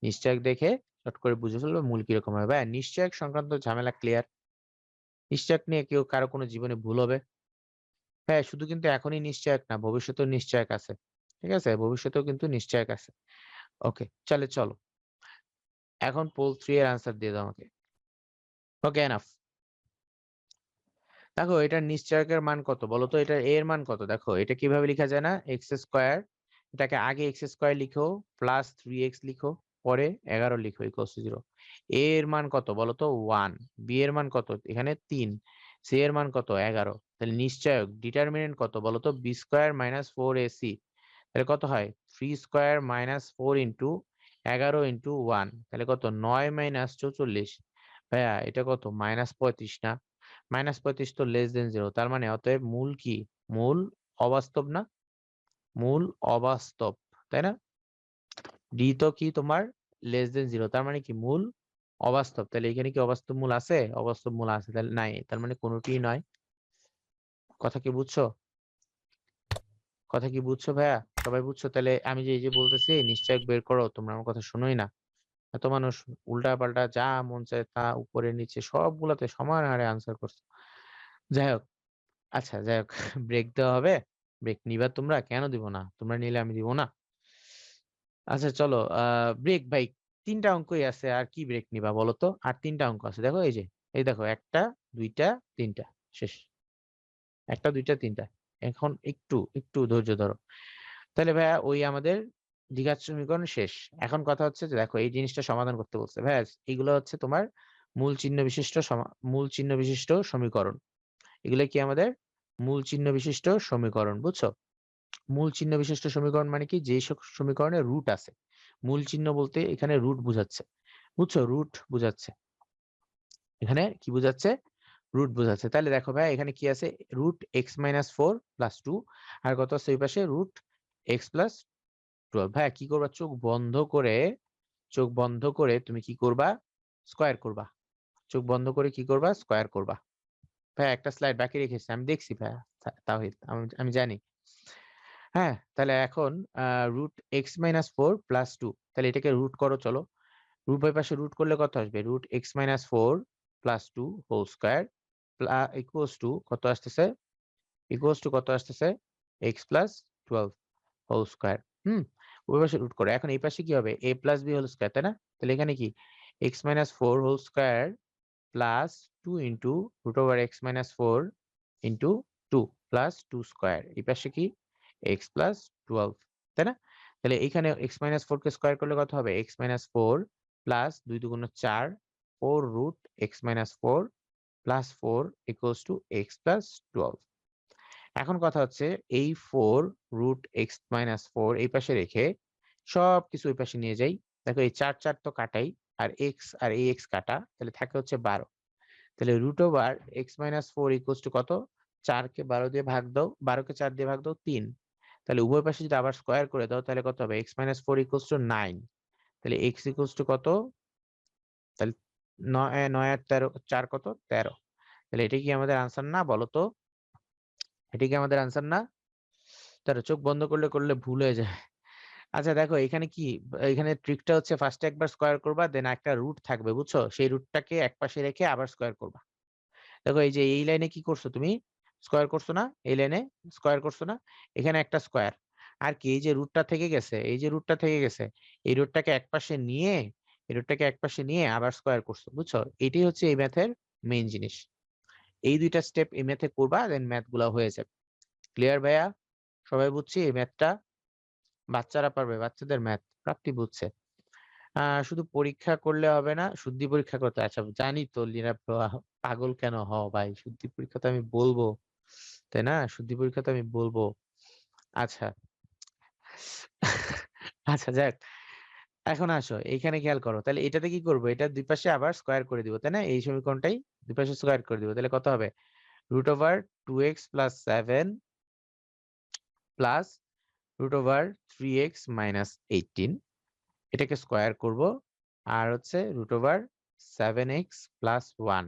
নিশ্চয়ক দেখে চট করে বুঝে ফেলবা মূল কিরকম হবে। ভাই নিশ্চয়ক সংক্রান্ত ঝামেলা ক্লিয়ার? নিশ্চয়ক নিয়ে কেউ কারো কোনো জীবনে ভুল হবে? হ্যাঁ, শুধু কিন্তু এখনই নিশ্চয়ক না, ভবিষ্যতেও নিশ্চয়ক আছে। ঠিক আছে? ভবিষ্যতেও কিন্তু নিশ্চয়ক আছে। ওকে, চলো। এখন পোল 3 এর আনসার দিয়ে দাও আমাকে। ওকে, এনাফ। দেখো এটার নিশ্চয়কের মান কত বলো তো? এটার এর মান কত? দেখো এটা কিভাবে লেখা যায় না? এক্স স্কোয়ার, এটাকে আগে এক্স স্কোয়ার লিখো, প্লাস 3x লিখো, পরে 11 লিখো, ইকুয়ালস টু 0। এর মান কত বলো তো? 1। বি এর মান কত? এখানে 3। সি এর মান কত? 11। তাহলে নিশ্চয়ক ডিটারমিনেন্ট কত বলো তো? B square minus 4ac। তাহলে কত হয়? 3 স্কোয়ার মাইনাস 4 ইন্টু 11 ইন্টু 1। তাহলে কত? 9 মাইনাস 44। ভাইয়া এটা কত? -35 না? -35 তো লেস দেন 0। তার মানে অতএব মূল কি? মূল অবাস্তব না? মূল অবাস্তব, তাই না? ডি তো কি তোমার? Less than 0। তার মানে কি? মূল অবাস্তব। তাহলে এখানে কি অবাস্তব মূল আছে? অবাস্তব মূল আছে, তাহলে নাই। তার মানে কোনোটিই নয়। কথা কি বুঝছো? কথা কি বুঝছো ভাইয়া? সবাই বুঝছো? তাহলে আমি যে এই যে বলতেছি নিশ্চয় বের করো, তোমরা আমার কথা শুনোই না। এত মানুষ উল্টা পাল্টা যা মন চায় তা উপরে নিচে সবগুলাতে সমান হারে আনসার করছো। যাই হোক, আচ্ছা যাই হোক, ব্রেক দেওয়া হবে। ব্রেক নিবা তোমরা? কেন দিব না? তোমরা নিলে আমি দিব না? আচ্ছা চলো, ব্রেক ভাই 3টা অঙ্কই আছে, আর কি ব্রেক নিবা বলো তো? আর 3টা অঙ্ক আছে, দেখো এই যে, এই দেখো 1টা 2টা 3টা, শেষ। 1টা 2টা 3টা। এখন একটু একটু ধৈর্য ধরো। তাহলে ভাইয়া ওই আমাদের দ্বিঘাত সমীকরণ শেষ। এখন কথা হচ্ছে যে দেখো এই জিনিসটা সমাধান করতে বলছে ভাইয়া। এগুলো হচ্ছে তোমার মূল চিহ্ন বিশিষ্ট সমীকরণ। এগুলো কি আমাদের মূল চিহ্ন বিশিষ্ট সমীকরণ, বুঝছো? মূল চিহ্ন বিশিষ্ট সমীকরণ মানে কি? যে সব সমীকরণে রুট আছে। মূল চিহ্ন বলতে এখানে রুট বুঝাচ্ছে। বুঝছো? রুট বুঝাচ্ছে। এখানে কি বুঝাচ্ছে? রুট বুঝাচ্ছে। তাহলে দেখো ভাই এখানে কি আছে? √(x-4 + 2)। আর কত আছে ওই পাশে? √(x+12)। ভাই কি করবা? চোখ বন্ধ করে তুমি কি করবা? স্কয়ার করবা। চোখ বন্ধ করে কি করবা? স্কয়ার করবা। ভাই একটা স্লাইড বাকি রেখেছি, আমি দেখছি ভাইয়া। তাওহিদ, আমি জানি। হ্যাঁ, তাহলে এখন √(x-4 + 2)। তাহলে এটাকে রুট করো চলো। রুট বাই পাশে রুট করলে কত আসবে? √(x-4 + 2) whole square equals to কত আসতেছে? কত আসতেছে? x+12 whole square. ওই পাশে রুট করো। এখন এই পাশে কি হবে? a + b হোল স্কয়ার, তাই না? তাহলে এখানে কি? x-4 whole square plus 2 into √(x-4 into 2 plus 2 square. এই পাশে কি? x+12, তাই না? তাহলে এখানে x-4 কে স্কয়ার করলে কত হবে? x-4 plus 2 2 4, 4√(x-4 + 4 = x+12। এখন কথা হচ্ছে এই 4√(x-4 এই পাশে রেখে সবকিছু ওই পাশে নিয়ে যাই। দেখো এই 4 4 তো কাটাই, আর x আর এই x কাটা, তাহলে থাকে হচ্ছে 12। তাহলে √(x-4 = কত? 4 কে 12 দিয়ে ভাগ দাও, 12 কে 4 দিয়ে ভাগ দাও 3। তাহলে উভয় পাশে যদি আবার স্কয়ার করে দাও তাহলে কত হবে? x-4 = 9। তাহলে x কত? তাহলে 9 আর 13, 4 কত? 13। তাহলে এটা কি আমাদের আনসার না বলো তো? এটা কি আমাদের আনসার না? তাহলে চোখ বন্ধ করলে ভুল হয়ে যায়। আচ্ছা দেখো এখানে কি? এখানে ট্রিকটা হচ্ছে ফার্স্টে একবার স্কয়ার করবা, দেন একটা রুট থাকবে, বুঝছো? সেই রুটটাকে একপাশে রেখে আবার স্কয়ার করবা। দেখো এই যে এই লাইনে কি করছো তুমি? স্কয়ার করছো না? এই লাইনে স্কয়ার করছো না? এখানে একটা স্কয়ার। আর কি এই যে রুটটা থেকে গেছে, এই যে রুটটা থেকে গেছে, এই রুটটাকে একপাশে নিয়ে, এই রুটটাকে একপাশে নিয়ে আবার স্কয়ার করছো। বুঝছো? এটাই হচ্ছে এই ম্যাথের মেইন জিনিস। এই ২ টা স্টেপ এই ম্যাথে করবা, দেন ম্যাথ গুলা হয়ে যাবে। ক্লিয়ার ভাইয়া? সবাই বুঝছি এই ম্যাথটা? বাচ্চারা পারবে, বাচ্চাদের ম্যাথ প্রাপ্তি বুঝছে। শুধু পরীক্ষা করলে হবে না, শুদ্ধি পরীক্ষা করতে আচ্ছা জানি তো লীনা পাগল কেন হও ভাই? শুদ্ধি পরীক্ষা তো আমি বলবো, তাই না? শুদ্ধি পরীক্ষা তো আমি বলবো। আচ্ছা। আচ্ছা যাক। এখন আসো এইখানে খেয়াল করো। তাহলে এটাতে কি করব? এটার ২ পাশে আবার স্কয়ার করে দিব, তাই না? এই সমীকরণটাই ২ পাশে স্কয়ার করে দিব। তাহলে কত হবে? √2x + 7 + √3x - 18 এটাকে স্কয়ার করব। আর হচ্ছে √7x + 1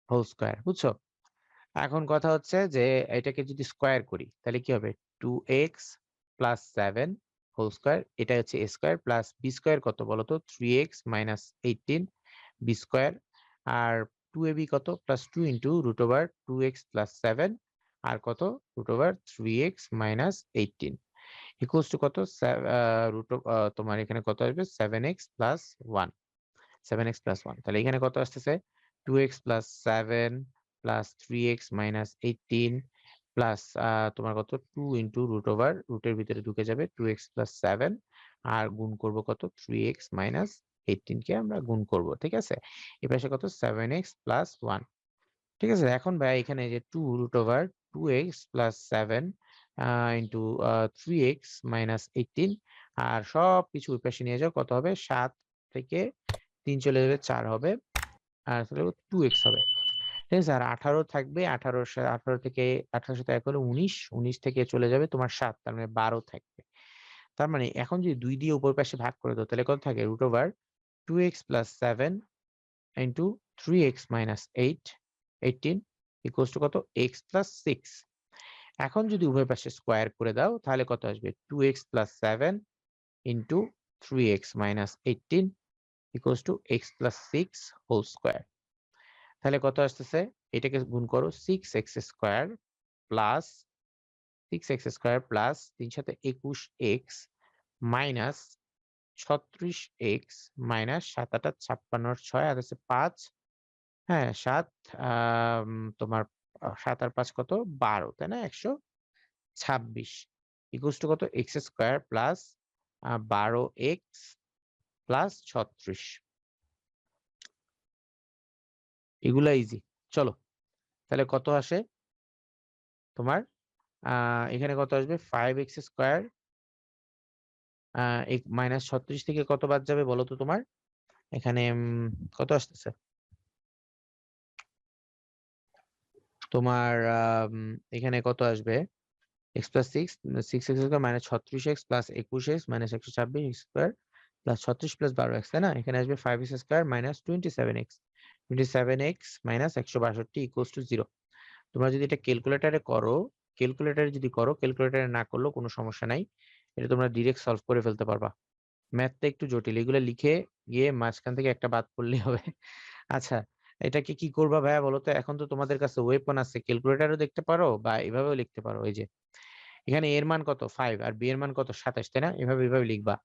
হোল স্কয়ার। বুঝছো? এখন কথা হচ্ছে যে এটাকে যদি স্কয়ার করি তাহলে কি হবে? 2x + 7 হোল স্কয়ার, এটা হচ্ছে a square plus b square কত বলো তো? 3x - 18 b square. আর 2ab কত? +2 √2x + 7 আর কত? √3x - 18 ইকুয়ালস টু কত? তোমার এখানে কত আসবে? 7x + 1 7x + 1 তাহলে এখানে কত আসতেছে? 2x + 7 + 3x - 18 প্লাস তোমার কত? 2 রুটের ভিতরে ঢুকে যাবে 2x + 7 আর গুণ করব কত? 3x - 18 কে আমরা গুণ করব। ঠিক আছে? এই পাশে কত? 7x + 1 ঠিক আছে? এখন ভাই এখানে যে 2√2x + 7 ইনটু 3x - 18 আর সবকিছু ওই পাশে নিয়ে যাও। কত হবে? 7 থেকে ৩ চলে যাবে 4 হবে। আর আসলে 2x হবে। ঠিক আছে? আর 18 থাকবে। 18 থেকে 18 সাথে ১ হলো ১৯, ১৯ থেকে চলে যাবে তোমার ৭ তার মানে ১২ থাকবে। তার মানে এখন যদি ২ দিয়ে উপর পাশে ভাগ করে দাও তাহলে কত থাকে? √2x + 7 into 3x - 18 equals to কত? x + 6 এখন যদি উভয় পাশে স্কয়ার করে দাও তাহলে কত আসবে? 2x + 7 into 3x - 18 equals to x + 6 whole square. তাহলে কত আসতেছে? এটাকে গুণ করো 6x square plus 6x square plus ৩ সাথে ২১x মাইনাস ৩৬x মাইনাস ৭ ৮ ৫৬ আর ৬ আর হচ্ছে ৫ হ্যাঁ ৭ তোমার ৭ আর ৫ কত? ১২ তাই না? ১২৬ ইকুয়ালস টু কত? এক্স স্কয়ার প্লাস ১২x প্লাস ৩৬ এগুলা ইজি। চলো তাহলে কত আসে তোমার? এখানে কত আসবে? 5x স্কয়ার মাইনাস ৩৬ থেকে কত বাদ যাবে বলো তো তোমার? এখানে কত আসতেছে? তোমার এখানে কত আসবে? x + 6 6x square minus 36x plus 21x minus 126 x square plus 36 plus 12x তাই না? এখানে আসবে 5x square minus 27x 27x minus 162 equals to 0। তোমরা যদি এটা ক্যালকুলেটরে করো, ক্যালকুলেটরে না করলেও কোনো সমস্যা নাই। এটা তোমরা ডিরেক্ট সলভ করে ফেলতে পারবা। ম্যাথটা একটু জটিল। এগুলো লিখে গিয়ে মাঝখান থেকে একটা বাদ পড়লেই হবে। আচ্ছা, এটাকে কি করবা ভাইয়া বলো তো? এখন তো তোমাদের কাছে ওয়েপন আছে। ক্যালকুলেটরেও দেখতে পারো বা এভাবেও লিখতে পারো। এই যে এখানে এর মান কত? 5 আর বি এর মান কত? 27 তাই না? এভাবে লিখবা।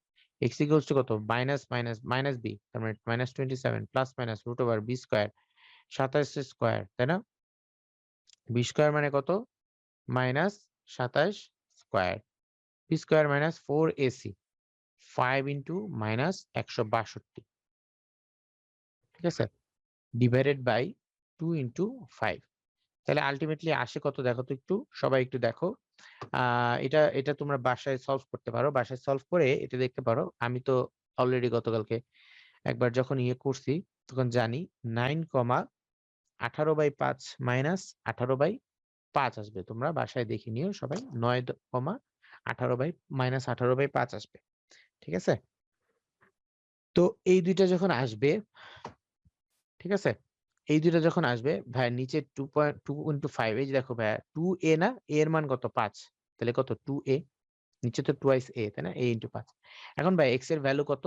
x ইকুয়ালস টু কত? মাইনাস মাইনাস মাইনাস b তার মানে minus 27 plus minus root over b square 27 square তাই না? b স্কয়ার মানে কত? Minus 27 square. b square minus 4ac 5 into minus 162 ঠিক আছে? ডিভাইডেড বাই 2 ইনটু 5 তাহলে আল্টিমেটলি আসে কত দেখো তো একটু? সবাই একটু দেখো। এটা তোমরা বাসায় সলভ করতে পারো। বাসায় সলভ করে এটা দেখতে পারো। আমি তো অলরেডি গতকালকে একবার যখন ইয়ে করছি তখন জানি 9,18/5 মাইনাস 18/5 আসবে। তোমরা বাসায় দেখে নিও সবাই। 9,18 বাই মাইনাস 18/5 আসবে। ঠিক আছে? তো এই ২ টা যখন আসবে, ঠিক আছে? এই ২ টা যখন আসবে ভাইয়া নিচে 2 5 এই যে দেখো ভাইয়া 2a না? a এর মান কত? ৫ তাহলে কত? 2a নিচে তো টুয়াইস a তাই না? a ইনটু ৫ এখন ভাই x এর ভ্যালু কত?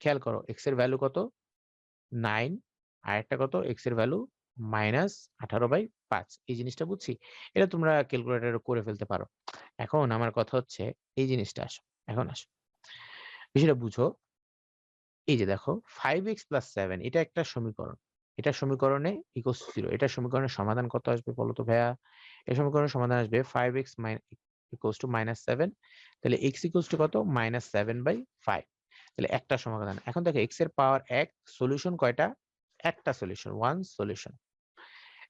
খেয়াল করো x এর ভ্যালু কত? 9 আর একটা কত? x এর ভ্যালু -18/5 এই জিনিসটা বুঝছি? এটা তোমরা ক্যালকুলেটরে করে ফেলতে পারো। এখন আমার কথা হচ্ছে এই জিনিসটা আসো। এখন আসো। বিষয়টা বুঝো। এই যে দেখো 5x + 7 এটা একটা সমীকরণ। এটা সমীকরণে ইকুয়ালস টু 0 এটা সমীকরণের সমাধান কত আসবে বলো তো ভাইয়া? এই সমীকরণের সমাধান আসবে 5x ইকুয়ালস টু -7 তাহলে x ইকুয়ালস টু কত? -7/5 তাহলে একটা সমাধান। এখন দেখো x এর পাওয়ার 1 সলিউশন কয়টা? একটা সলিউশন, 1 সলিউশন।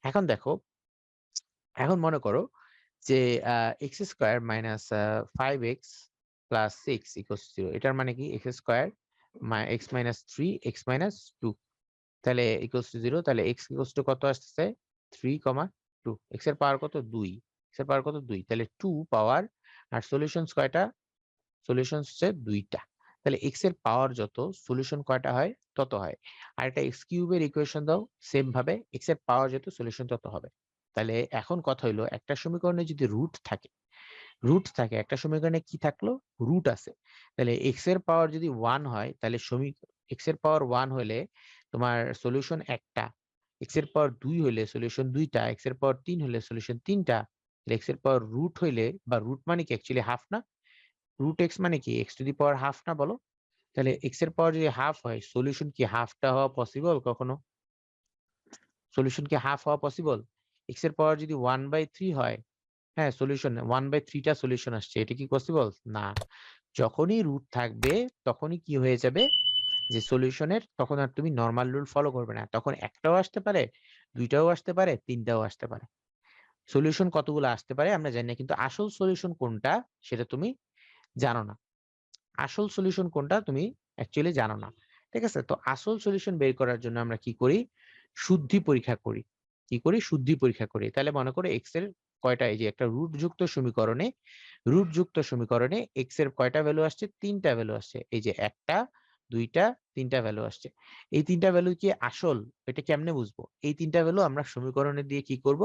এখন দেখো, এখন মনে করো যে x² - 5x + 6 = 0 এটার মানে কি x² x - 3 x - 2 তাহলে ইকুয়ালস টু 0 তাহলে x ইকুয়ালস টু কত আসতেছে 3, 2 x এর পাওয়ার কত 2 x এর পাওয়ার কত 2 তাহলে 2 পাওয়ার আর সলিউশনস কয়টা সলিউশনস হচ্ছে 2টা তাহলে x এর পাওয়ার যত সলিউশন কয়টা হয় তত হয় আর একটা x কিউবের ইকুয়েশন দাও সেম ভাবে x এর পাওয়ার যত সলিউশন তত হবে তাহলে এখন কথা হইলো একটা সমীকরণে যদি রুট থাকে একটা সমীকরণে কি থাকলো রুট আছে তাহলে x এর পাওয়ার যদি 1 হয় তাহলে x এর পাওয়ার 1 হলে তোমার সলিউশন একটা x এর পাওয়ার 2 হলে সলিউশন দুইটা x এর পাওয়ার 3 হলে সলিউশন তিনটা x এর পাওয়ার রুট হইলে বা রুট মানে কি অ্যাকচুয়ালি হাফ না রুট x মানে কি x to the power half না বলো তাহলে x এর পাওয়ার যদি হাফ হয় সলিউশন কি হাফটা হওয়া পসিবল কখনো সলিউশন কি হাফ হওয়া পসিবল x এর পাওয়ার যদি 1/3 হয় হ্যাঁ সলিউশন 1/3 টা সলিউশন আসছে এটা কি পসিবল না যখনই রুট থাকবে তখনই কি হয়ে যাবে যে সলিউশনের তখন আর তুমি নরমাল রুল ফলো করবে না তখন একটাও আসতে পারে দুইটাও আসতে পারে তিনটাও আসতে পারে সলিউশন কতগুলো আসতে পারে আমরা জানি না কিন্তু আসল সলিউশন কোনটা সেটা তুমি জানো না আসল সলিউশন কোনটা তুমি অ্যাকচুয়ালি জানো না ঠিক আছে তো আসল সলিউশন বের করার জন্য আমরা কি করি শুদ্ধি পরীক্ষা করি কি করি শুদ্ধি পরীক্ষা করি তাহলে মনে করো এক্স এর কয়টা এই যে একটা রুট যুক্ত সমীকরণে এক্স এর কয়টা ভ্যালু আসছে তিনটা ভ্যালু আসছে এই যে একটা দুইটা তিনটা ভ্যালু আসছে এই তিনটা ভ্যালু কি আসল এটা কেমনে বুঝবো এই তিনটা ভ্যালু আমরা সমীকরণে দিয়ে কি করব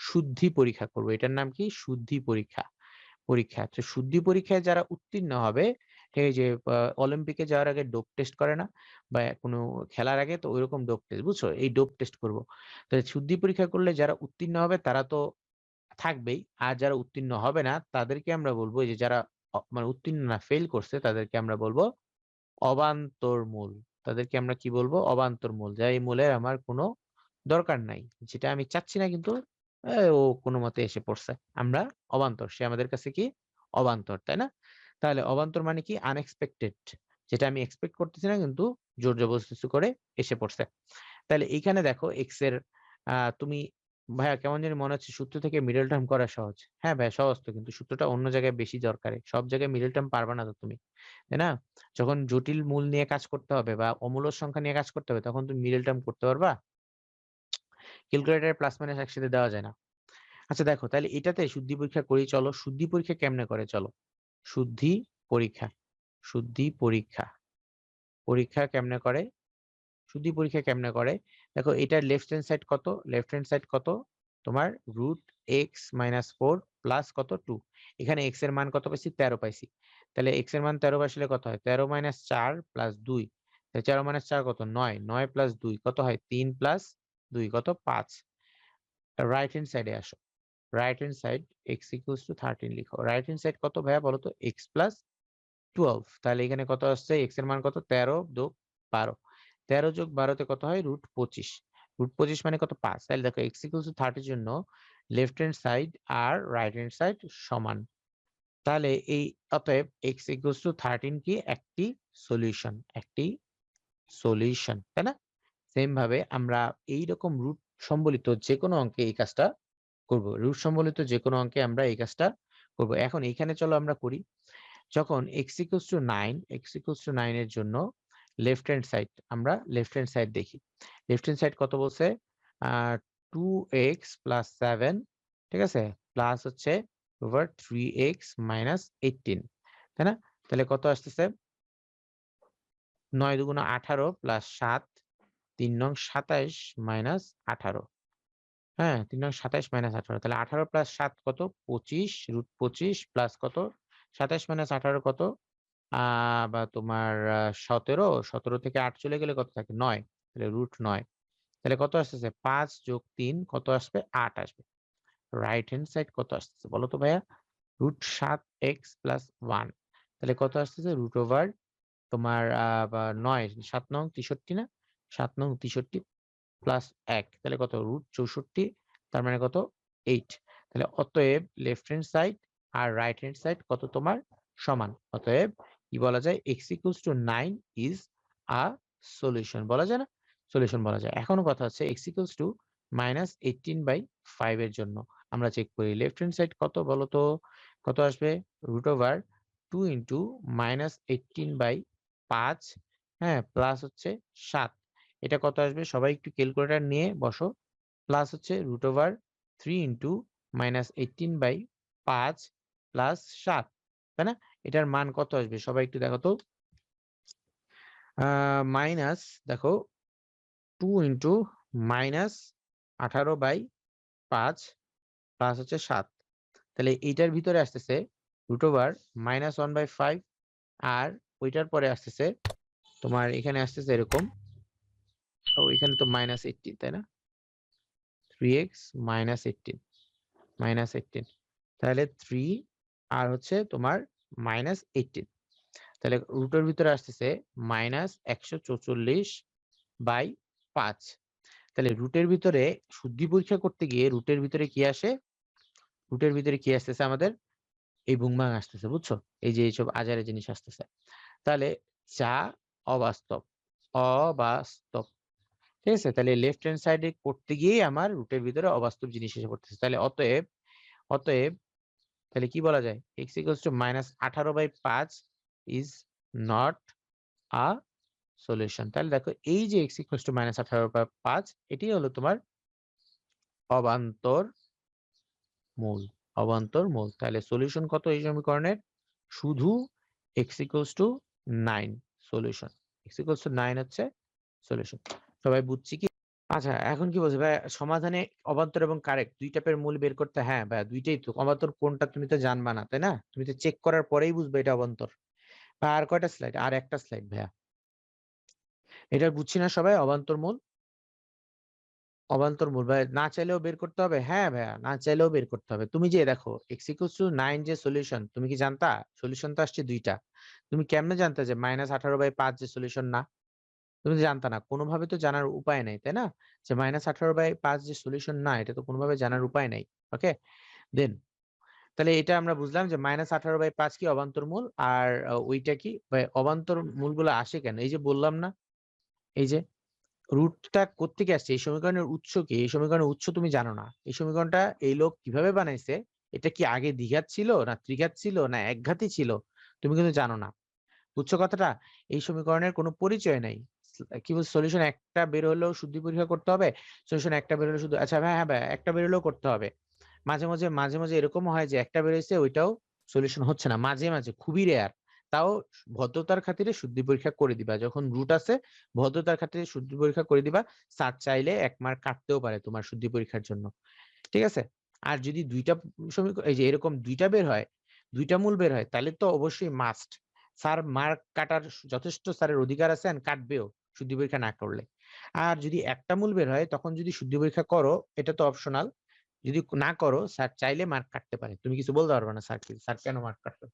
শুদ্ধি পরীক্ষা করব এটার নাম কি শুদ্ধি পরীক্ষা তো শুদ্ধি পরীক্ষায় যারা উত্তীর্ণ হবে এই যে অলিম্পিকে যাওয়ার আগে ডোপ টেস্ট করে না বা কোনো খেলার আগে তো ওইরকম ডোপ টেস্ট বুঝছো এই ডোপ টেস্ট করব তো শুদ্ধি পরীক্ষা করলে যারা উত্তীর্ণ হবে তারা তো থাকবেই আর যারা উত্তীর্ণ হবে না তাদেরকে আমরা বলবো যে যারা মানে উত্তীর্ণ না ফেল করছে তাদেরকে আমরা বলবো অবান্তর মূল তাদেরকে আমরা কি বলবো অবান্তর মূল যা এই মূলের আমার কোনো দরকার নাই যেটা আমি চাচ্ছি না কিন্তু ও কোনো মতে এসে পড়ছে আমরা অবান্তর সে আমাদের কাছে কি অবান্তর তাই না তাহলে অবান্তর মানে কি আনএক্সপেক্টেড যেটা আমি এক্সপেক্ট করতেছি না কিন্তু জোর জবরদস্তি করে এসে পড়ছে তাহলে এইখানে দেখো এক্স এর তুমি ভাইয়া কেমন জানি মনে হচ্ছে সূত্র থেকে মিডল টার্ম করা সহজ হ্যাঁ ভাইয়া সহজ তো কিন্তু সূত্রটা অন্য জায়গায় বেশি দরকারি সব জায়গায় মিডল টার্ম পারবা না তো তুমি তাই না যখন জটিল মূল নিয়ে কাজ করতে হবে বা অমূল্য সংখ্যা নিয়ে কাজ করতে হবে তখন তুমি মিডল টার্ম করতে পারবা ক্যালকুলেটরে প্লাস মাইনাস একসাথে দেওয়া যায় না আচ্ছা দেখো তাহলে এটাতে শুদ্ধি পরীক্ষা করি চলো শুদ্ধি পরীক্ষা কেমনে করে চলো শুদ্ধি পরীক্ষা শুদ্ধি পরীক্ষা পরীক্ষা কেমনে করে শুদ্ধি পরীক্ষা কেমনে করে দেখো এটার লেফট হ্যান্ড সাইড কত তোমার √x - 4 প্লাস কত 2 এখানে x এর মান কত পাইছি 13 পাইছি তাহলে x এর মান 13 বসালে কত হয় 13 - 4 প্লাস 2 13 - 4 কত 9 9 প্লাস 2 কত হয় 3 প্লাস 2 কত 5 রাইট হ্যান্ড সাইডে আসো right hand side x equals two 13 লিখো রাইট হ্যান্ড সাইড কত ভাইয়া বলো তো x প্লাস 12 তাহলে এখানে কত আসছে x এর মান কত 13 যোগ 12 13 যোগ 12 তে কত হয় √25 √25 মানে কত 5 তাহলে দেখো x ইকুয়ালস টু 30 জন্য লেফট হ্যান্ড সাইড আর রাইট হ্যান্ড সাইড সমান তাহলে এই অতএব x ইকুয়ালস টু 13 কি একটি সলিউশন তাই না সেম ভাবে আমরা এইরকম রুট সম্বলিত যে কোনো অঙ্কে এই কাজটা করব রুট সম্বলিত যে কোনো অঙ্কে আমরা এই কাজটা করব এখন এইখানে চলো আমরা করি যখন x = 9 এর জন্য লেফট হ্যান্ড সাইড আমরা লেফট হ্যান্ড সাইড দেখি লেফট হ্যান্ড সাইড কত বলছে 2x + 7 ঠিক আছে প্লাস হচ্ছে ওভার 3x - 18 তাই না তাহলে কত আসতেছে 9 দুগুণ 18 প্লাস 7 3 নং 27 - 18 হ্যাঁ 3 নং 27 - 18 তাহলে 18 প্লাস 7 কত 25 √25 প্লাস কত 27 - 18 কত বা তোমার 17 থেকে 8 চলে গেলে কত থাকে 9 তাহলে √9 তাহলে কত আসতেছে 5 যোগ 3 কত আসবে 8 আসবে। রাইট হ্যান্ড সাইড কত আসতেছে বলো তো ভাইয়া? রুট 7x প্লাস 1 তাহলে কত আসতেছে রুট ওভার তোমার 9 7 নং 63 না 7 নং 63 প্লাস 1 তাহলে কত রুট 64 তার মানে কত 8 তাহলে অতএব লেফট হ্যান্ড সাইড আর রাইট হ্যান্ড সাইড কত তোমার সমান অতএব কি বলা যায় x equals two 9 is a solution বলা যায় না সলিউশন বলা যায়। এখনো কথা হচ্ছে x ইকুয়ালস টু -18/5 এর জন্য আমরা চেক করি লেফট হ্যান্ড সাইড কত বলো তো কত আসবে রুট ওভার 2 ইন্টু -18/5 হ্যাঁ প্লাস হচ্ছে 7 এটা কত আসবে সবাই একটু ক্যালকুলেটর নিয়ে বসো প্লাস হচ্ছে রুট ওভার 3 ইন্টু -18/5 প্লাস 7 তাই না এটার মান কত আসবে সবাই একটু দেখো তো মাইনাস দেখো 2 ইন্টু -18/5 প্লাস হচ্ছে 7 তাহলে এইটার ভিতরে আসতেছে রুট ওভার -1/5 আর ওইটার পরে আসতেছে তোমার এখানে আসতেছে এরকম ও এখানে তো -18 তাই না 3x -18 তাহলে 3 আর হচ্ছে তোমার -18 তাহলে রুটের ভিতরে আসতেছে -144/5 তাহলে রুটের ভিতরে শুদ্ধি পরীক্ষা করতে গিয়ে রুটের ভিতরে কি আসে রুটের ভিতরে কি আসতেছে আমাদের এই ভুংভাং আসতেছে বুঝছো এই যে এইসব আজারে জিনিস আসতেছে তাহলে যা অবাস্তব অবাস্তব ঠিক আছে তাহলে লেফট হ্যান্ড সাইডে করতে গিয়েই আমার রুটের ভিতরে অবাস্তব জিনিস এসে পড়তেছে তাহলে অতএব অতএব তাহলে কি বলা যায় x equals two -18/5 is not a solution তাহলে দেখো এই যে x ইকুয়ালস টু -18/5 এটি হলো তোমার অবান্তর মূল অবান্তর মূল তাহলে সলিউশন কত এই সমীকরণের শুধু x equals two 9 solution x equals two 9 হচ্ছে সলিউশন সবাই বুঝছি কি আচ্ছা এখন কি বলছে ভাই সমাধানে অবান্তর এবং কারেক্ট দুই টাইপের মূল বের করতে হ্যাঁ ভাই দুইটাই তো অবান্তর কোনটা তুমি তো জানবা না তাই না তুমি তো চেক করার পরেই বুঝবে এটা অবান্তর আর কয়টা স্লাইড আর একটা স্লাইড ভাইয়া এটা বুঝছি না সবাই অবান্তর মূল ভাই না চাইলেও বের করতে হবে হ্যাঁ ভাইয়া না চাইলেও বের করতে হবে তুমি যে দেখো x ইকুয়ালস টু 9 যে সলিউশন তুমি কি জানতা সলিউশন তো আসছে দুইটা তুমি কেমনে জানতে যে -18/5 যে সলিউশন না তুমি তো জানতা না কোনোভাবে তো জানার উপায় নাই তাই না যে -18/5 যে সলিউশন না এটা তো কোনোভাবে জানার উপায় নাই ওকে দেন তাহলে এটা আমরা বুঝলাম যে -18/5 কি অবান্তর মূল আর ওইটা কি অবান্তর মূলগুলো আসে কেন এই যে বললাম না এই যে রুটটা কোত্থেকে আসছে এই সমীকরণের উৎস কি এই সমীকরণের উৎস তুমি জানো না এই সমীকরণটা এই লোক কিভাবে বানাইছে এটা কি আগে দ্বিঘাত ছিল না ত্রিঘাত ছিল না একঘাতই ছিল তুমি কিন্তু জানো না বুঝছো কথাটা এই সমীকরণের কোনো পরিচয় নাই কি বল সলিউশন একটা বের হলেও শুদ্ধি পরীক্ষা করতে হবে সলিউশন একটা বের হলে শুধু আচ্ছা ভাই হ্যাঁ ভাই একটা বের হলেও করতে হবে মাঝে মাঝে এরকম হয় যে একটা বেরোইছে ওইটাও সলিউশন হচ্ছে না মাঝে মাঝে খুবই রেয়ার তাও ভদ্রতার খাতিরে শুদ্ধি পরীক্ষা করে দিবা যখন রুট আছে ভদ্রতার খাতিরে শুদ্ধি পরীক্ষা করে দিবা স্যার চাইলে 1 মার্ক কাটতেও পারে তোমার শুদ্ধি পরীক্ষার জন্য ঠিক আছে আর যদি দুইটা সমীকরণ এই যে এরকম দুইটা বের হয় দুইটা মূল বের হয় তাহলে তো অবশ্যই মাস্ট স্যার মার্ক কাটার যথেষ্ট স্যারের অধিকার আছে and কাটবেও শুদ্ধি পরীক্ষা না করলে আর যদি একটা মূল বের হয় তখন যদি শুদ্ধি পরীক্ষা করো এটা তো অপশনাল যদি না করো স্যার চাইলে মার্ক কাটতে পারে তুমি কিছু বলতে পারবে না স্যার স্যার কেন মার্ক কাটবে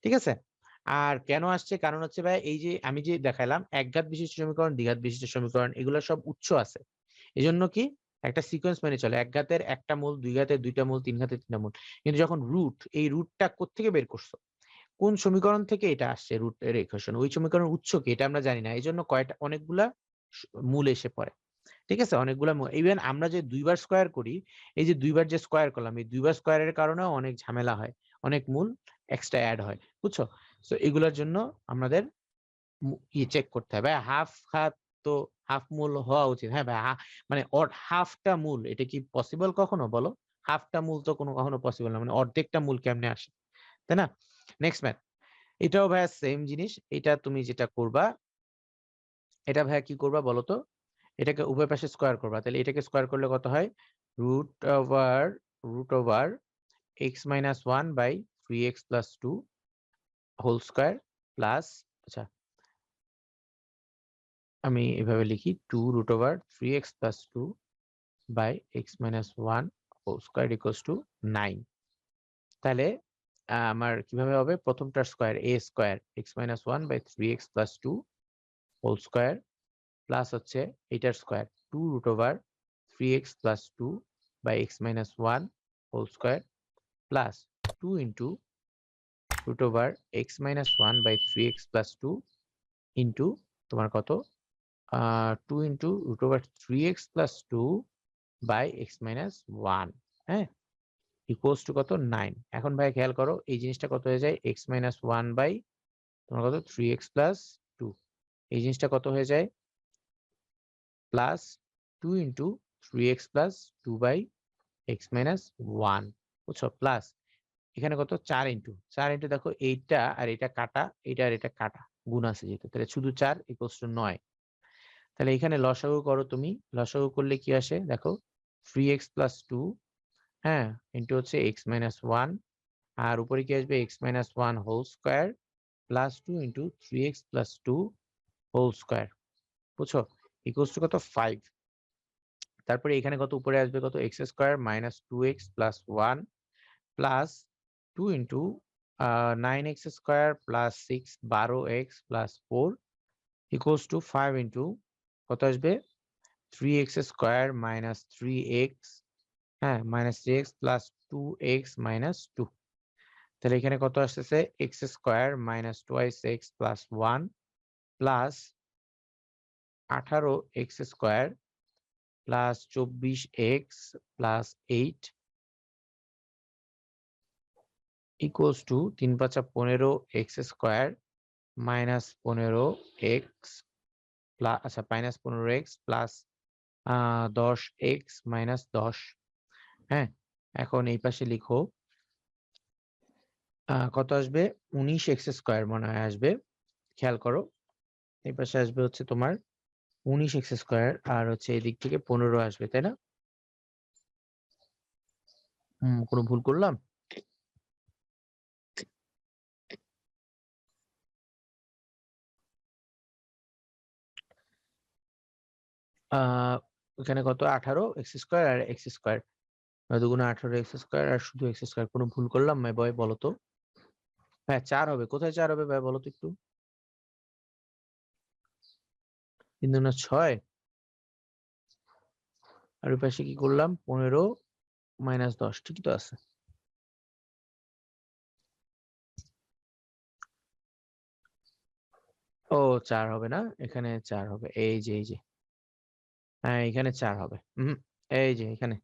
ঠিক আছে আর কেন আসছে কারণ হচ্ছে ভাই এই যে আমি যে দেখাইলাম একঘাত বিশিষ্ট সমীকরণ দ্বিঘাত বিশিষ্ট সমীকরণ এগুলো সব উৎস আছে এজন্য কি একটা সিকোয়েন্স মেনে চলে এক ঘাতের একটা মূল দুই ঘাতের দুইটা মূল তিন ঘাতের তিনটা মূল কিন্তু যখন রুট এই রুটটা কোত্থেকে বের করছো কোন সমীকরণ থেকে এটা আসছে রুটের ইকুয়েশন ওই সমীকরণের উৎস কি এটা আমরা জানি না এই জন্য কয়টা অনেকগুলা মূল এসে পড়ে ঠিক আছে অনেকগুলা ইভেন আমরা যে দুইবার স্কোয়ার করি এই যে দুইবার যে স্কোয়ার করলাম এই দুইবার স্কোয়ারের কারণেও অনেক ঝামেলা হয় অনেক মূল এক্সট্রা অ্যাড হয় বুঝছো তো এগুলোর জন্য আমাদের চেক করতে হবে হাফ হাফ তো হাফ মূল হওয়া উচিত হ্যাঁ ভাই মানে হাফটা মূল এটা কি পসিবল কখনো বলো হাফটা মূল তো কোনো কখনো পসিবল না মানে অর্ধেকটা মূল কেমনে আসে তাই না নেক্সট ম্যাথ এটাও ভাইয়া সেম জিনিস এটা তুমি যেটা করবা এটা ভাইয়া কি করবা বলো তো এটাকে উভয় পাশে স্কোয়ার করবা তাহলে এটাকে স্কোয়ার করলে কত হয় root over root over x-1/3x + 2 whole square plus আচ্ছা আমি এভাবে লিখি 2√3x plus 2 by x minus 1 whole square equals to 9। তাহলে আমার কিভাবে হবে, প্রথমটার square a square x minus 1 by 3x plus 2 whole square plus হচ্ছে এটার square 2√3x plus 2 by x minus 1 whole square plus 2 into √x minus 1 by 3x plus 2 into তোমার কত 2 into √3x plus 2 by x minus 1, হ্যাঁ, equals to কত 9। এখন ভাই খেয়াল করো এই জিনিসটা কত হয়ে যায় x minus 1 by তোমার কত 3x plus 2, এই জিনিসটা কত হয়ে যায় plus 2 into 3x plus 2 by x minus 1, বুঝছো, প্লাস এখানে কত 4 ইন্টু দেখো এইটা আর এটা কাটা, এটা আর এটা কাটা, গুণ আছে যেহেতু, তাহলে শুধু 4 ইকুয়ালস টু 9। তাহলে এখানে লসাগু করো তুমি, লসাগু করলে কি আসে দেখো 3x plus 2, হ্যাঁ, ইন্টু হচ্ছে x minus 1, আর উপরে কি আসবে x minus 1 whole square plus 2 into 3x plus 2 whole square, বুঝছো, ইকুয়ালস টু কত 5। তারপরে এখানে কত উপরে আসবে কত x square minus 2x plus 1 plus 2 into 9x square plus 6 12x plus 4 equals to 5 into কত আসবে 3x স্কয়ার মাইনাস 3x, হ্যাঁ, minus 3x plus 2x minus 2। তাহলে এখানে কত আসতেছে x square minus 2x plus 1 plus 18x square plus 24x plus 8 equals to 3 5 15x square minus 15x plus, আচ্ছা, minus 15x plus 10x minus 10, হ্যাঁ। এখন এই পাশে লিখো কত আসবে 19x স্কয়ার মনে হয় আসবে, খেয়াল করো এই পাশে আসবে হচ্ছে তোমার 19x স্কয়ার আর হচ্ছে এদিক থেকে 15 আসবে, তাই না? কোনো ভুল করলাম? এখানে কত 18x স্কয়ার আর x স্কয়ার, দুগুণে 18x স্কয়ার আর শুধু x স্কয়ার, কোনো ভুল করলাম ভাই বলো তো? হ্যাঁ 4 হবে, কোথায় 4 হবে ভাই বলো তো একটু? 3 দুগুণে 6 আর ওই পাশে কি করলাম 15 মাইনাস 10, ঠিকই তো আছে। ও 4 হবে না, এখানে 4 হবে, এই যে হ্যাঁ এখানে 4 হবে, এই যে এখানে,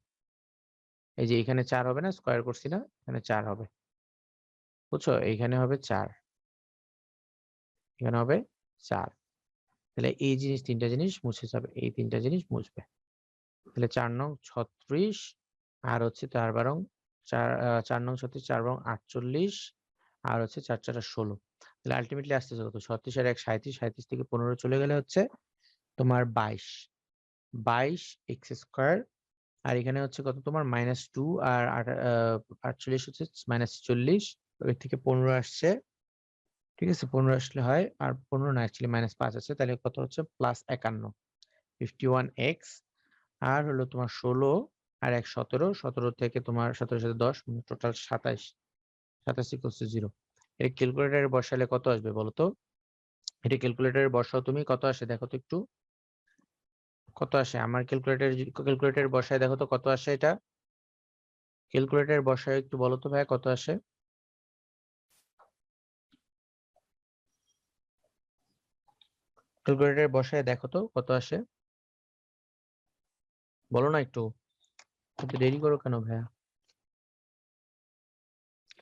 এই যে এখানে 4 হবে না, স্কয়ার করছি না, এখানে 4 হবে, বুঝছো, এইখানে হবে 4, এখানে হবে 4। তাহলে এই জিনিস তিনটা জিনিস মুছে যাবে, এই তিনটা জিনিস মুছবে। তাহলে 4 নং 36 আর হচ্ছে 4 নং 36, 4 নং 48 আর হচ্ছে 4 4 16। তাহলে আলটিমেটলি আসতেছে কত 36 আর 1 37, 37 থেকে 15 চলে গেলে হচ্ছে তোমার 22 এক্স স্কয়ার, আর এখানে হচ্ছে কত তোমার -2 আর 48 হচ্ছে -40, ওই থেকে 15 আসছে, ঠিক আছে, 15 আসলে হয়, আর 15 না অ্যাকচুয়ালি -5 আছে, তাহলে কত হচ্ছে +51 51x, আর হলো তোমার 16 আর 1 17, 17 থেকে তোমার 17 সাথে 10 টোটাল 27, 27 ইকুয়ালস টু 0। এর ক্যালকুলেটরে বসালে কত আসবে বলো তো? এটা ক্যালকুলেটরে বসাও তুমি, কত আসে দেখো তো একটু, কত আসে আমার ক্যালকুলেটরে বসায় দেখো তো কত আসে, এটা ক্যালকুলেটরে বসায় একটু বলো তো ভাই কত আসে? ক্যালকুলেটরে বসায় দেখো তো কত আসে, বলো না একটু, একটু দেরি করো কেন ভাইয়া?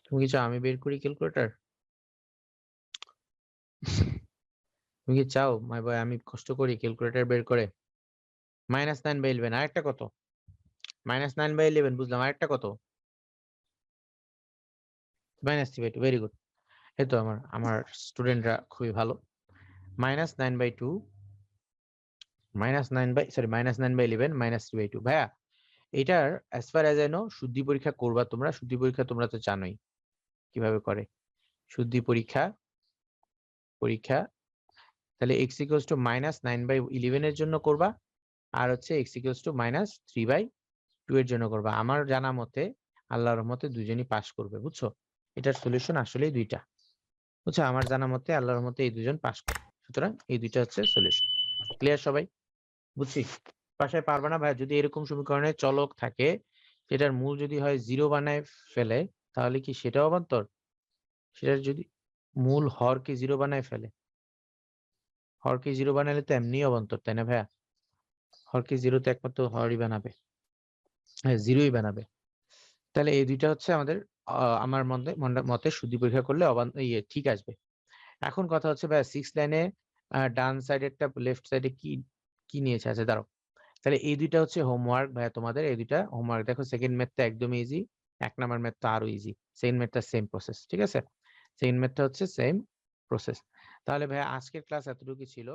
তুমি কি চাও আমি বের করি ক্যালকুলেটর? তুমি কি চাও মাই বয় আমি কষ্ট করি ক্যালকুলেটর বের করে? -9/11, আরেকটা কত? -9/11 বুঝলাম, আরেকটা কত? -3/2, ভেরি গুড। এই তো আমার স্টুডেন্টরা খুবই ভালো। -9/2, -9/11, -3/2। ভাইয়া এটার as far as I know শুদ্ধি পরীক্ষা করবা তোমরা, শুদ্ধি পরীক্ষা তোমরা তো জানোই কিভাবে করে। শুদ্ধি পরীক্ষা তাহলে x ইকুয়ালস টু -9/11 এর জন্য করবা, আর হচ্ছে x ইকুয়ালস টু -3/2 এর জন্য করবা। আমার জানা মতে আল্লাহর রহমতে দুইজনই পাস করবে, বুঝছো? এটার সলিউশন আসলেই দুইটা, বুঝছো? আমার জানা মতে আল্লাহর রহমতে এই দুজন পাস করবে, সুতরাং এই দুইটা হচ্ছে সলিউশন। ক্লিয়ার সবাই? বুঝছি? বাসায় পারবে না ভাই, যদি এরকম সমীকরণে চলক থাকে সেটার মূল যদি হয় 0 বানায় ফেলে, তাহলে কি সেটাও অবান্তর? সেটার যদি মূল হরকে 0 বানায় ফেলে, হরকে 0 বানালে তো এমনিই অবান্তর, তাই না ভাইয়া? হরকে 0 তো একমাত্র হরই বানাবে, হ্যাঁ 0ই বানাবে। তাহলে এই দুইটা হচ্ছে আমাদের আমার মতে শুদ্ধি পরীক্ষা করলে ঠিক আসবে। এখন কথা হচ্ছে ভাইয়া 6 লাইনে ডান সাইডেরটা লেফট সাইডে কি কি নিয়েছে? আচ্ছা দাঁড়াও। তাহলে এই দুইটা হচ্ছে হোমওয়ার্ক ভাইয়া তোমাদের, এই দুইটা হোমওয়ার্ক। দেখো সেকেন্ড ম্যাথটা একদম ইজি, 1 নাম্বার ম্যাথটা আরো ইজি। সেকেন্ড ম্যাথটা সেম প্রসেস, ঠিক আছে? সেকেন্ড ম্যাথটা হচ্ছে সেম প্রসেস। তাহলে ভাইয়া আজকের ক্লাস এতটুকুই ছিল।